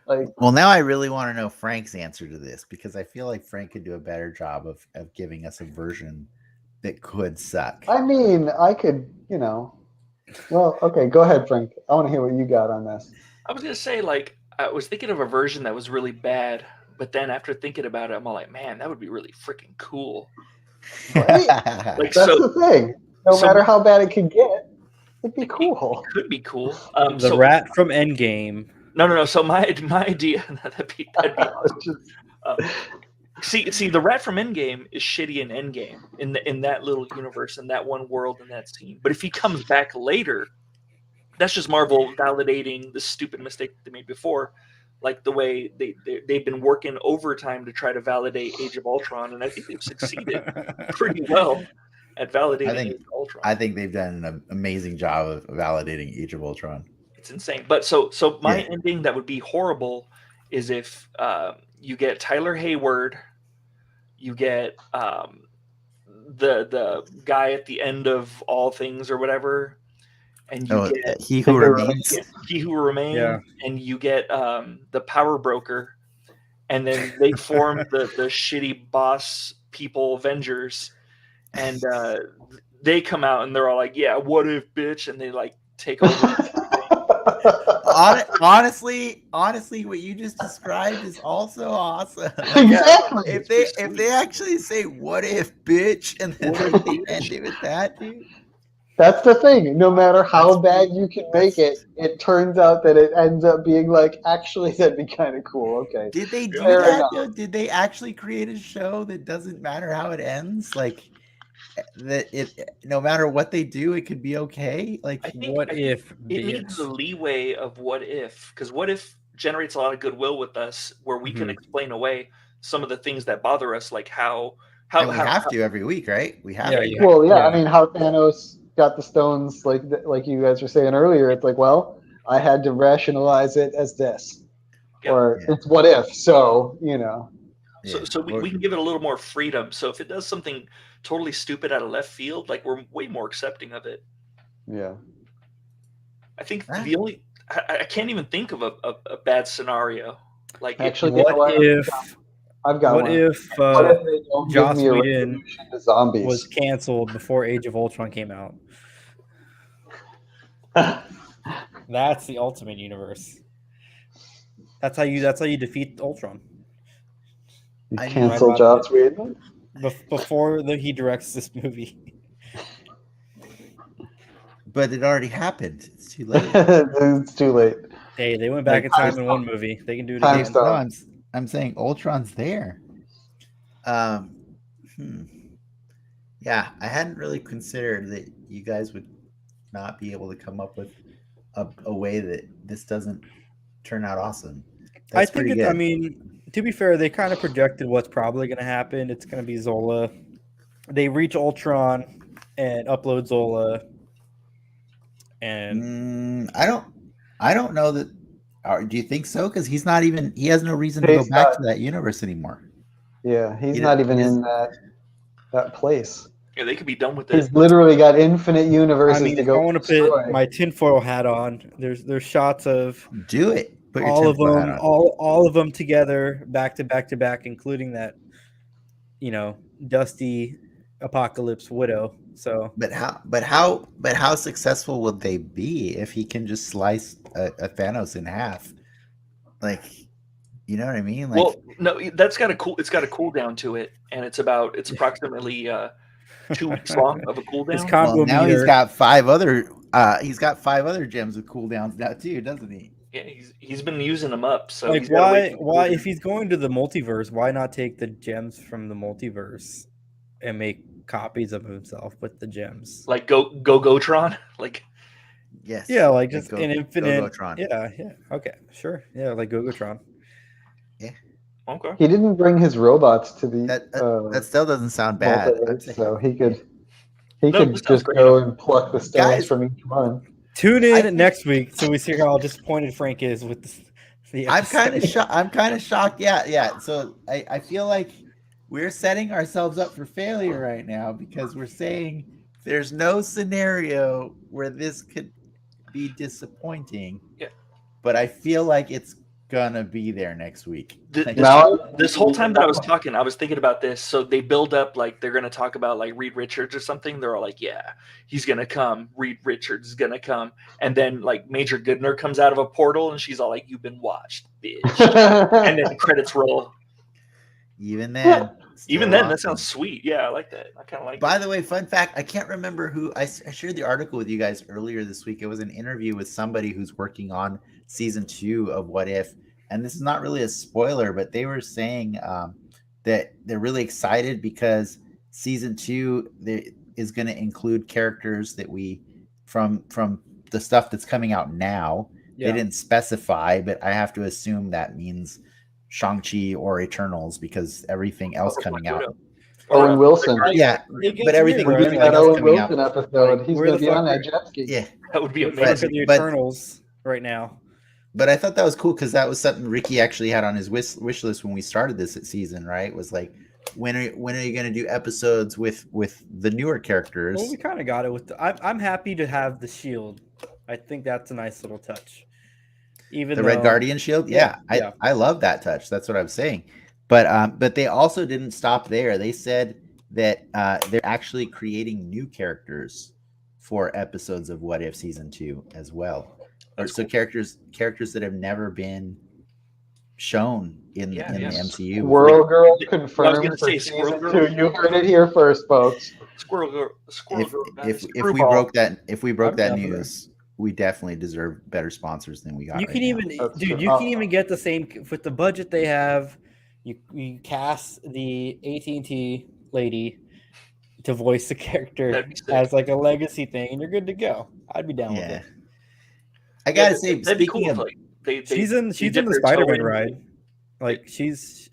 like. Well, now I really want to know Frank's answer to this because I feel like Frank could do a better job of giving us a version that could suck. I mean, I could, Well, okay, go ahead, Frank. I want to hear what you got on this. I was gonna say, like, I was thinking of a version that was really bad, but then after thinking about it, I'm all like, man, that would be really freaking cool. Right? Like, That's so, the thing. No so matter how bad it could get, it'd be cool. it could be cool. The So rat from Endgame. no. So my idea that'd be awesome. See, the rat from Endgame is shitty in Endgame in that little universe, in that one world, in that scene. But if he comes back later, that's just Marvel validating the stupid mistake they made before, like the way they've been working overtime to try to validate Age of Ultron, and I think they've succeeded pretty well at validating Age of Ultron. I think they've done an amazing job of validating Age of Ultron. It's insane. But so my ending that would be horrible is if you get Tyler Hayward, you get the guy at the end of all things or whatever, and you get He Who Remains. He Who Remains, Yeah. and you get the Power Broker, and then they form the shitty boss people Avengers, and they come out and they're all like, "Yeah, what if, bitch?" and they like take over. Honestly, what you just described is also awesome. Exactly. If they actually say "what if, bitch," and then they end it with that, dude. That's the thing. No matter how bad you can make it, it turns out that it ends up being like, actually, that'd be kind of cool. Okay. Did they do Fair that? enough. Though? Did they actually create a show that doesn't matter how it ends? Like that, no matter what they do, it could be okay. Like, I think if it needs the leeway of what if, because what if generates a lot of goodwill with us, where we can explain away some of the things that bother us, like how we have to every week, right? We have to. Well, yeah. I mean, how Thanos got the stones, like you guys were saying earlier. It's like, well, I had to rationalize it as this, or it's what if. So So we can give it a little more freedom. So if it does something totally stupid out of left field, like, we're way more accepting of it. Yeah. I think the only I can't even think of a bad scenario. Like, actually, what if I've got what one. if What if they don't give Joss me a Whedon resolution to zombies? was canceled before Age of Ultron came out? That's the ultimate universe. That's how you defeat Ultron. You cancel Joss Whedon before he directs this movie. But it already happened. It's too late. It's too late. Hey, they went back in time in one movie. They can do it again. No, I'm saying Ultron's there. Yeah, I hadn't really considered that you guys would not be able to come up with a way that this doesn't turn out awesome. I think I mean, to be fair, they kind of projected what's probably going to happen. It's going to be Zola. They reach Ultron and upload Zola. And I don't know that. Do you think so? Because he has no reason to go back to that universe anymore. Yeah, he's not even in that place. Yeah, they could be done with it. He's literally got infinite universes to go. I want to put my tinfoil hat on. There's shots of do it. Put all of them, all of them together, back to back to back, including that, dusty Apocalypse Widow. So, but how successful would they be if he can just slice a Thanos in half? Like, you know what I mean? Like, well, no, it's got a cooldown to it, and it's approximately 2 weeks long of a cooldown. Well, now he's got 5 other gems with cooldowns now too, doesn't he? Yeah, he's been using them up. So like, why if he's going to the multiverse, why not take the gems from the multiverse and make copies of himself with the gems? Like Gotron? Like, yes. Yeah, like just an infinite. Gotron. Yeah. Okay, sure. Yeah, like Gotron. Yeah. Okay. He didn't bring his robots to the. That still doesn't sound bad. So he could just go and pluck the stones from each one. Tune in next week so we see how disappointed Frank is with the episode. I'm kind of shocked. Yeah. So I feel like we're setting ourselves up for failure right now because we're saying there's no scenario where this could be disappointing. Yeah. But I feel like it's gonna be there next week. This whole time that I was talking, I was thinking about this. So they build up like they're gonna talk about like Reed Richards or something. They're all like, "Yeah, he's gonna come. Reed Richards is gonna come." And then like Major Goodner comes out of a portal, and she's all like, "You've been watched, bitch." And then the credits roll. Even then, that sounds sweet. Yeah, I like that. I kind of like. By the way, fun fact: I can't remember who I shared the article with you guys earlier this week. It was an interview with somebody who's working on season 2 of What If, and this is not really a spoiler, but they were saying that they're really excited because season 2 is going to include characters that we from the stuff that's coming out now. Yeah. They didn't specify, but I have to assume that means Shang-Chi or Eternals because everything else coming out. Owen Wilson. Yeah, but everything weird, that Owen Wilson episode. He's going to be on that jet ski. Yeah, that would be amazing. The Eternals right now. But I thought that was cool because that was something Ricky actually had on his wish list when we started this season. Right? Was like, when are you going to do episodes with the newer characters? Well, we kind of got it with. I'm happy to have the shield. I think that's a nice little touch. Even the Red Guardian shield, I love that touch. That's what I'm saying. But they also didn't stop there. They said that they're actually creating new characters for episodes of What If season 2 as well. So characters that have never been shown in the MCU. Squirrel Girl confirmed for season 2. You heard it here first, folks. Squirrel Girl. If we broke that news, we definitely deserve better sponsors than we got. You can even get the same with the budget they have. You cast the AT&T lady to voice the character as like a legacy thing, and you're good to go. I'd be down with it. I gotta say, speaking of, she's in the Spider-Man ride. Like she's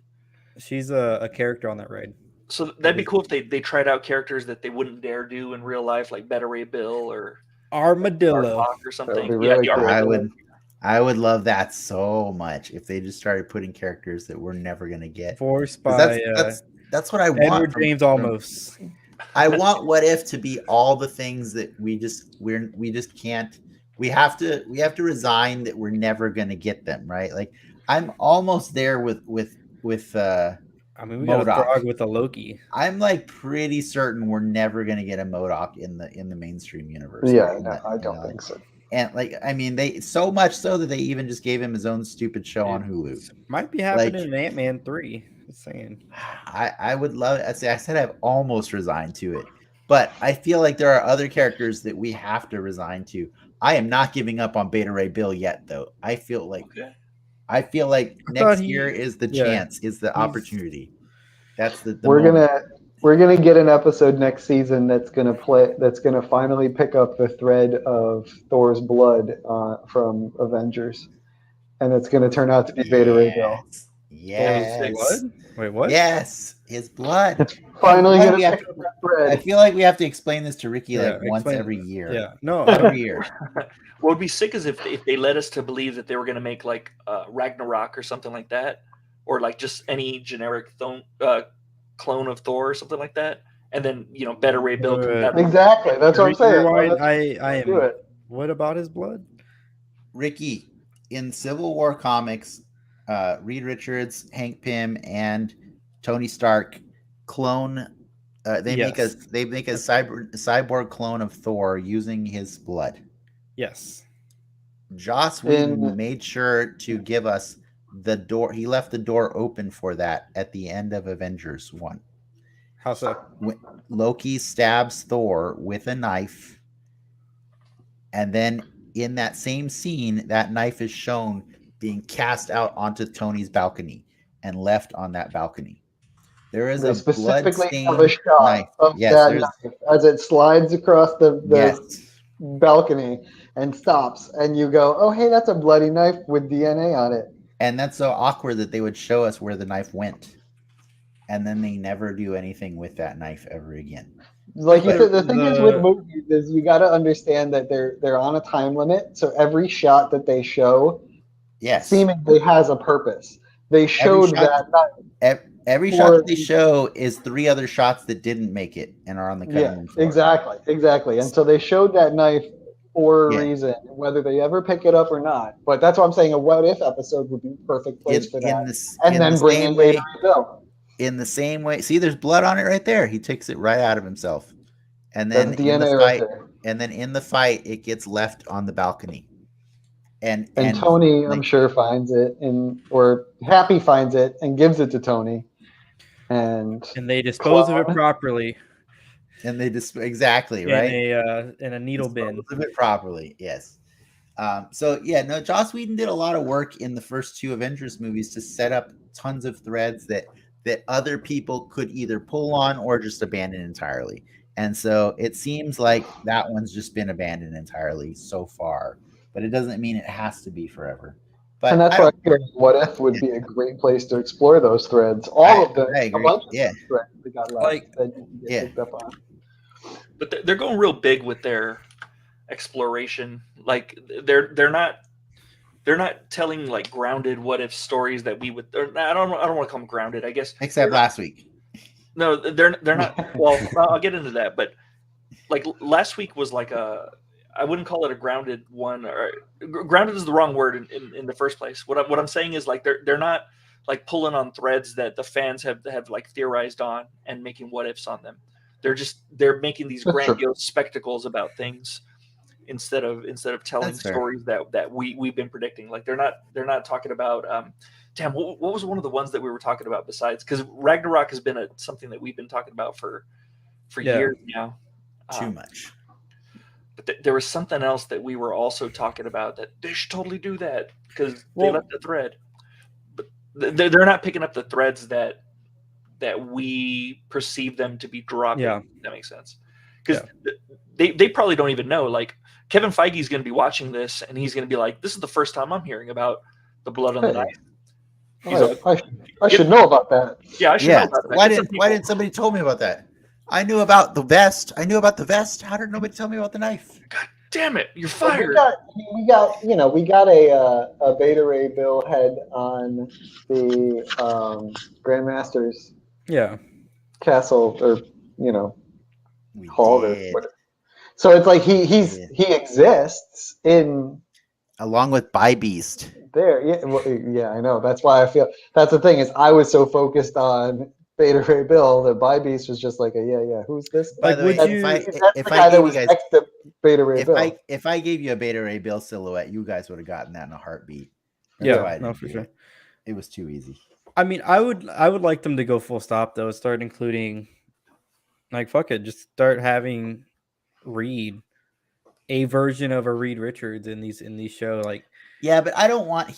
a character on that ride. So that'd be cool if they tried out characters that they wouldn't dare do in real life, like Beta Ray Bill or Armadillo or something. Really cool. I would love that so much if they just started putting characters that we're never gonna get. Forced by that's what I want. Edward James almost. I want What If to be all the things that we just can't. We have to resign that we're never gonna get them, right? Like I'm almost there with I mean, we got a frog with a Loki. I'm like pretty certain we're never gonna get a MODOK in the mainstream universe. Yeah, I don't think so. And like, I mean, they so much so that they even just gave him his own stupid show on Hulu. Might be happening in Ant-Man 3. Just saying. I would love it. I said I've almost resigned to it, but I feel like there are other characters that we have to resign to. I am not giving up on Beta Ray Bill yet, though. I feel like next year is the chance, is the opportunity. That's the We're gonna get an episode next season that's gonna finally pick up the thread of Thor's blood from Avengers, and it's gonna turn out to be Beta Ray Bill. Yes. Wait, what? Yes, his blood. It's finally gonna pick up that thread. I feel like we have to explain this to Ricky once every year. Yeah, no, every year. What would be sick is if they led us to believe that they were gonna make like Ragnarok or something like that, or like just any generic clone of Thor or something like that, and then Beta Ray Bill. Exactly, that's what I'm saying. I am. What about his blood, Ricky? In Civil War comics, Reed Richards, Hank Pym, and Tony Stark clone. They make a cyborg clone of Thor using his blood. Yes. Joss Whedon made sure to give us the door. He left the door open for that at the end of Avengers 1. How so? When Loki stabs Thor with a knife, and then in that same scene, that knife is shown being cast out onto Tony's balcony and left on that balcony. There is a blood-stained knife. Knife as it slides across the balcony and stops, and you go, "Oh, hey, that's a bloody knife with DNA on it." And that's so awkward that they would show us where the knife went, and then they never do anything with that knife ever again. Like you said, the thing is with movies is you got to understand that they're on a time limit, so every shot that they show, seemingly has a purpose. They showed every shot that they show is 3 other shots that didn't make it and are on the cutting room floor. Exactly. And so they showed that knife for a reason, whether they ever pick it up or not. But that's why I'm saying a what if episode would be perfect place for that. And then bring in Beta Ray Bill. In the same way, see, there's blood on it right there. He takes it right out of himself, and then That's DNA right there. And then in the fight, it gets left on the balcony. And Tony, I'm sure, finds it, or Happy finds it and gives it to Tony, and they dispose of it properly. And they exactly right in a needle bin. Dispose of it properly, yes. So yeah, no, Joss Whedon did a lot of work in the first 2 Avengers movies to set up tons of threads that other people could either pull on or just abandon entirely. And so it seems like that one's just been abandoned entirely so far, but it doesn't mean it has to be forever. But and that's why I figured What If would be a great place to explore those threads. All of them, a bunch of threads that got left that didn't get picked up on. But they're going real big with their exploration. Like they're not telling like grounded what if stories that we would. I don't want to call them grounded. I guess except last week. No, they're not. Well, I'll get into that. But like last week was like I wouldn't call it a grounded one. Or grounded is the wrong word in the first place. What I'm saying is like they're not like pulling on threads that the fans have like theorized on and making what ifs on them. They're making these grandiose spectacles about things instead of telling stories that we've been predicting. Like they're not talking about damn, what was one of the ones that we were talking about besides, because Ragnarok has been something that we've been talking about for years now. Too much. But there was something else that we were also talking about that they should totally do that because they left the thread. But they're not picking up the threads that we perceive them to be dropping. Yeah. If that makes sense. Because they probably don't even know. Like Kevin Feige is going to be watching this and he's going to be like, this is the first time I'm hearing about the blood on the knife. I should know about that. Yeah, I should know about that. Why didn't somebody tell me about that? I knew about the vest. How did nobody tell me about the knife? God damn it! You're fired. We got a Beta Ray Bill head on the Grandmaster's castle or hall or whatever. So it's like he exists in along with Bybeast. There, yeah, I know. That's why I feel that's the thing is I was so focused on Beta Ray Bill that Bybeast was just like who's this? By the way, if I gave you a Beta Ray Bill silhouette, you guys would have gotten that in a heartbeat. For sure. It was too easy. I mean, I would like them to go full stop though. Start including, like, fuck it, just start having Reed, a version of a Reed Richards in these shows, like. Yeah, but I don't want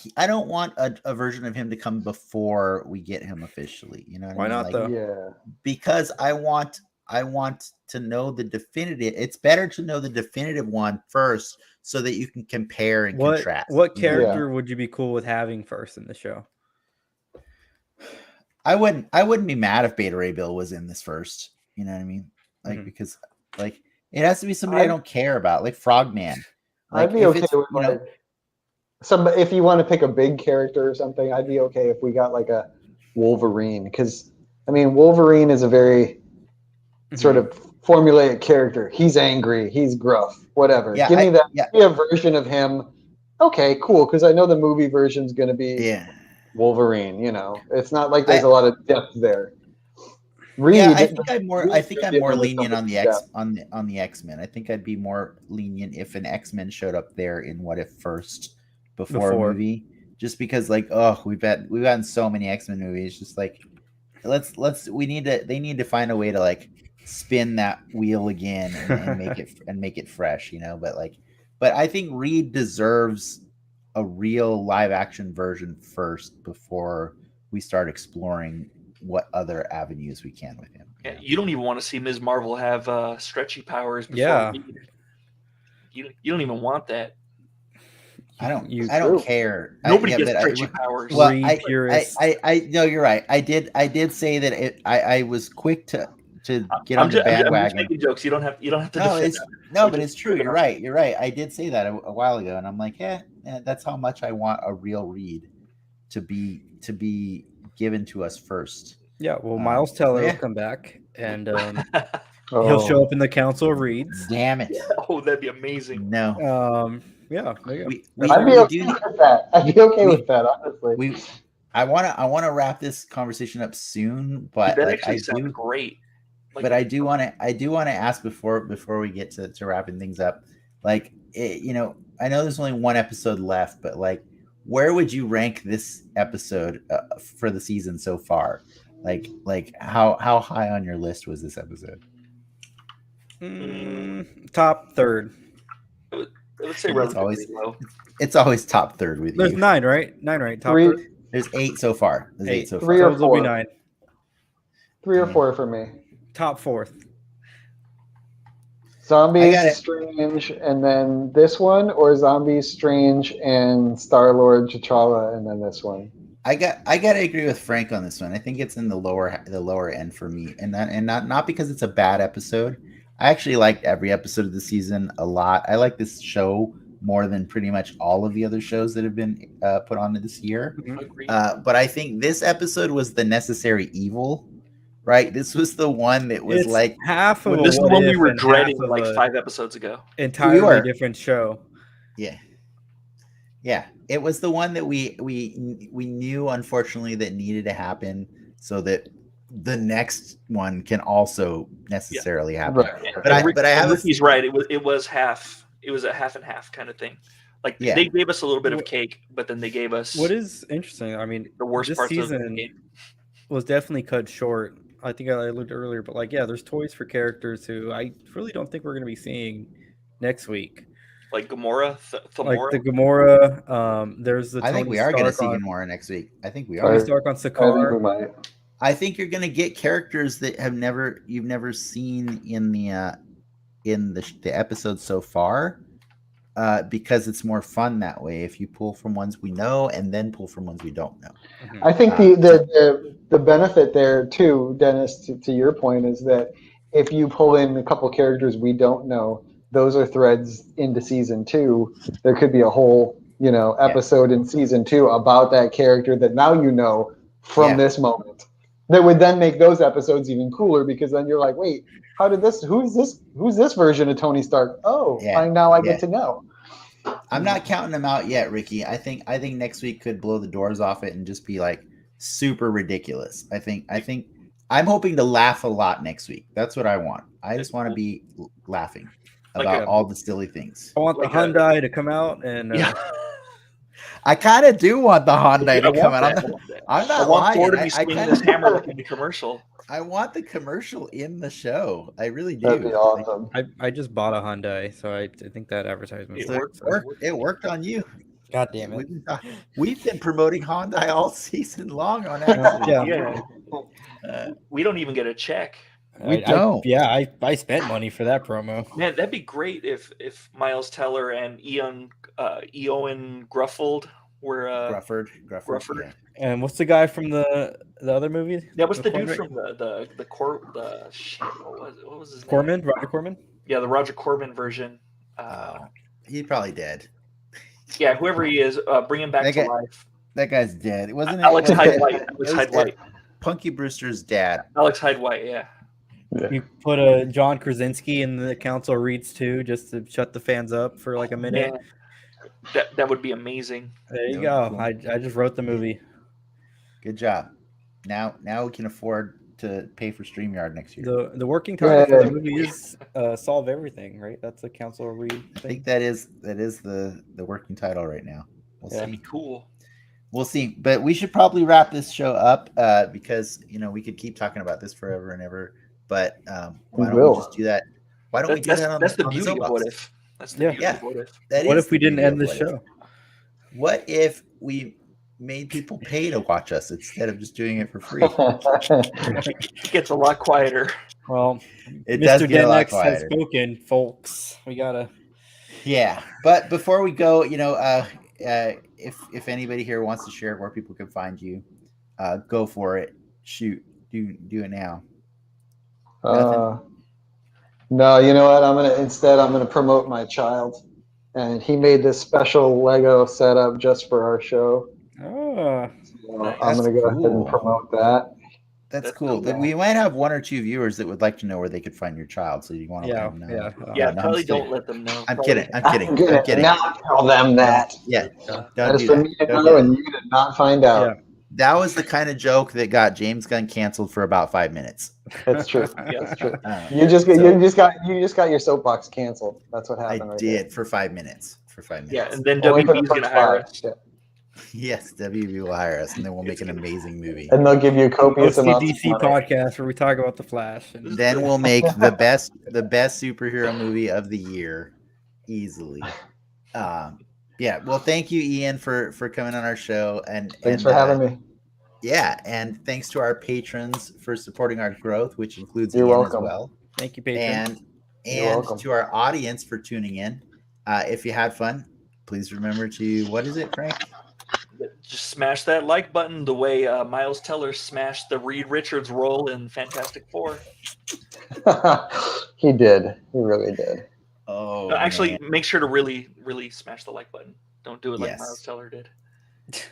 a version of him to come before we get him officially. You know what Why I mean? not though? Yeah. Because I want to know the definitive. It's better to know the definitive one first, so that you can compare and contrast. What character would you be cool with having first in the show? I wouldn't be mad if Beta Ray Bill was in this first. You know what I mean? Like because like it has to be somebody I don't care about, like Frogman. Like, I'd be okay with if you want to pick a big character or something, I'd be okay if we got like a Wolverine, because I mean Wolverine is a very sort of formulaic character. He's angry, he's gruff, whatever. Yeah, Give me a version of him. Okay, cool, because I know the movie version's going to be Wolverine. It's not like there's a lot of depth there. Reed, I think I'm more lenient on the X-Men. I think I'd be more lenient if an X-Men showed up there in What If first. Before a movie, just because we've gotten so many X-Men movies, just like they need to find a way to like spin that wheel again and make it fresh, but I think Reed deserves a real live action version first before we start exploring what other avenues we can with him. Yeah, you don't even want to see Ms. Marvel have stretchy powers before Reed. You don't even want that. I don't care. Nobody gets stretchy powers. Well, I no, you're right. I did say that I was quick to get on the bandwagon. I'm just making jokes. You don't have to. But it's true. You're right. I did say that a while ago, and I'm like, that's how much I want a real Reed to be given to us first. Yeah. Well, Miles Teller will come back, and He'll show up in the Council of Reeds. Damn it! Oh, that'd be amazing. No. Yeah, there you go. I'd be okay with that. I'd be okay with that, honestly. I wanna wrap this conversation up soon, but that like, actually sounds great. Like, but I do want to ask before we get to wrapping things up, like I know there's only one episode left, but like, where would you rank this episode for the season so far? Like how high on your list was this episode? Top third. I would say relatively low. It's always top third with There's you. 9, right? 9, right? Top 3. third. There's 8 so far. There's 8 so far. 3 or 4. Will be 9. 3 or 4 for me. Top 4th. Zombies, Strange, and then this one, or Zombies, Strange, and Star-Lord, T'Challa, and then this one. I gotta agree with Frank on this one. I think it's in the lower end for me, and not because it's a bad episode. I actually liked every episode of the season a lot. I like this show more than pretty much all of the other shows that have been put on this year. But I think this episode was the necessary evil, right? This was the one that was like half of this is the one we were dreading like 5 episodes ago. Entirely different show. Yeah. It was the one that we knew, unfortunately, that needed to happen so that the next one can also necessarily happen. Right. But I have he's right. It was half. It was a half and half kind of thing. Like they gave us a little bit of cake, but then they gave us what is interesting. I mean, the worst this parts season of the game was definitely cut short. I think I looked earlier, but like, yeah, there's toys for characters who I really don't think we're going to be seeing next week. Like Gamora, like the Gamora. There's the. I think we are going to see Gamora next week. I think we are. Tony Stark on Sakaar. I think you're going to get characters that you've never seen in the episode so far, because it's more fun that way. If you pull from ones we know and then pull from ones we don't know. I think the benefit there too, Dennis, to your point, is that if you pull in a couple characters we don't know, those are threads into season 2. There could be a whole, episode in season 2 about that character that now you know from this moment. That would then make those episodes even cooler, because then you're like, wait, how did this? Who's this version of Tony Stark? Oh, I get to know. I'm not counting them out yet, Ricky. I think next week could blow the doors off it and just be like super ridiculous. I think I'm hoping to laugh a lot next week. That's what I want. I just want to be laughing about all the silly things. I want the Hyundai to come out and. I kind of do want the Hyundai to come out. I'm not lying. Ford to be swinging this hammer like in the commercial. I want the commercial in the show. I really do. That'd be awesome. I just bought a Hyundai, so I think that advertisement it worked on you. God damn it. We've been promoting Hyundai all season long on accident. We don't even get a check. We don't. I spent money for that promo. Man, that'd be great if Miles Teller and Eoin Grufford were Grufford. Yeah. And what's the guy from the other movie? Yeah, what's the dude from the what was his Corman? name? Roger Corman? Yeah, the Roger Corman version. He's probably dead. Yeah, whoever he is, bring him back to life. That guy's dead. It wasn't Alex Hyde White. Alex Hyde White. Punky Brewster's dad. Alex Hyde White, yeah. You put a John Krasinski in the Council Reads too, just to shut the fans up for like a minute. Man. That would be amazing. There you go. I just wrote the movie. Good job. Now we can afford to pay for StreamYard next year. The working title for the movie is Solve Everything, right? That's a Council Read thing. I think that is the working title right now. That'd be cool. We'll see. But we should probably wrap this show up because we could keep talking about this forever and ever. But why don't we just do that? Why don't we do that on that's the beauty of what if. That's the beauty of what if. What if we didn't end the show? What if we made people pay to watch us instead of just doing it for free? It gets a lot quieter. Well, Mr. Denex has spoken, folks. We gotta. Yeah, but before we go, if anybody here wants to share where people can find you, go for it. Shoot, do it now. No, you know what? I'm gonna promote my child, and he made this special Lego setup just for our show. Oh, so I'm gonna go ahead and promote that. That's cool. We might have 1 or 2 viewers that would like to know where they could find your child. So you want to let them know? Yeah, no, probably don't let them know. I'm Probably. kidding. I'm kidding. I'm gonna not tell them that. Yeah. That Don't is do for that. me to Don't know, do and that. you did not find out. Yeah. That was the kind of joke that got James Gunn canceled for about 5 minutes. That's true. Yeah. That's true. You just got your soapbox canceled. That's what happened. I did for 5 minutes. Yeah, and then Only for the WB's going to first hire 5. us. Yeah. Yes, WB will hire us, and then we'll make an amazing movie. And they'll give you copious amounts of OCDC money. podcast where we talk about the Flash. And Then we'll make the best superhero movie of the year, easily. Yeah. Well, thank you, Ian, for coming on our show, and Thanks for having me. Yeah, and thanks to our patrons for supporting our growth, which includes You're Ian welcome. as well. Thank you, patrons. You're And welcome. to our audience for tuning in. If you had fun, please remember to, what is it, Frank? Just smash that like button the way Miles Teller smashed the Reed Richards role in Fantastic Four. He did. He really did. Oh, Actually, man. make sure to really, really smash the like button. Don't do it like Yes. Miles Teller did.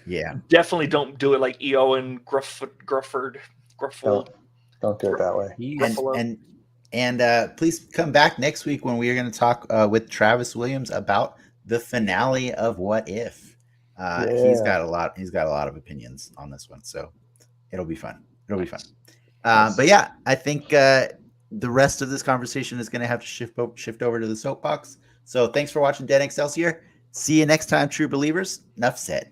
Yeah. Definitely don't do it like EO and Grufford. Don't do it that way. And please come back next week when we are going to talk with Travis Williams about the finale of What If. He's got a lot of opinions on this one, so it'll be fun. But yeah, I think the rest of this conversation is going to have to shift over to the soapbox. So thanks for watching Dead Excelsior. See you next time, true believers. Enough said.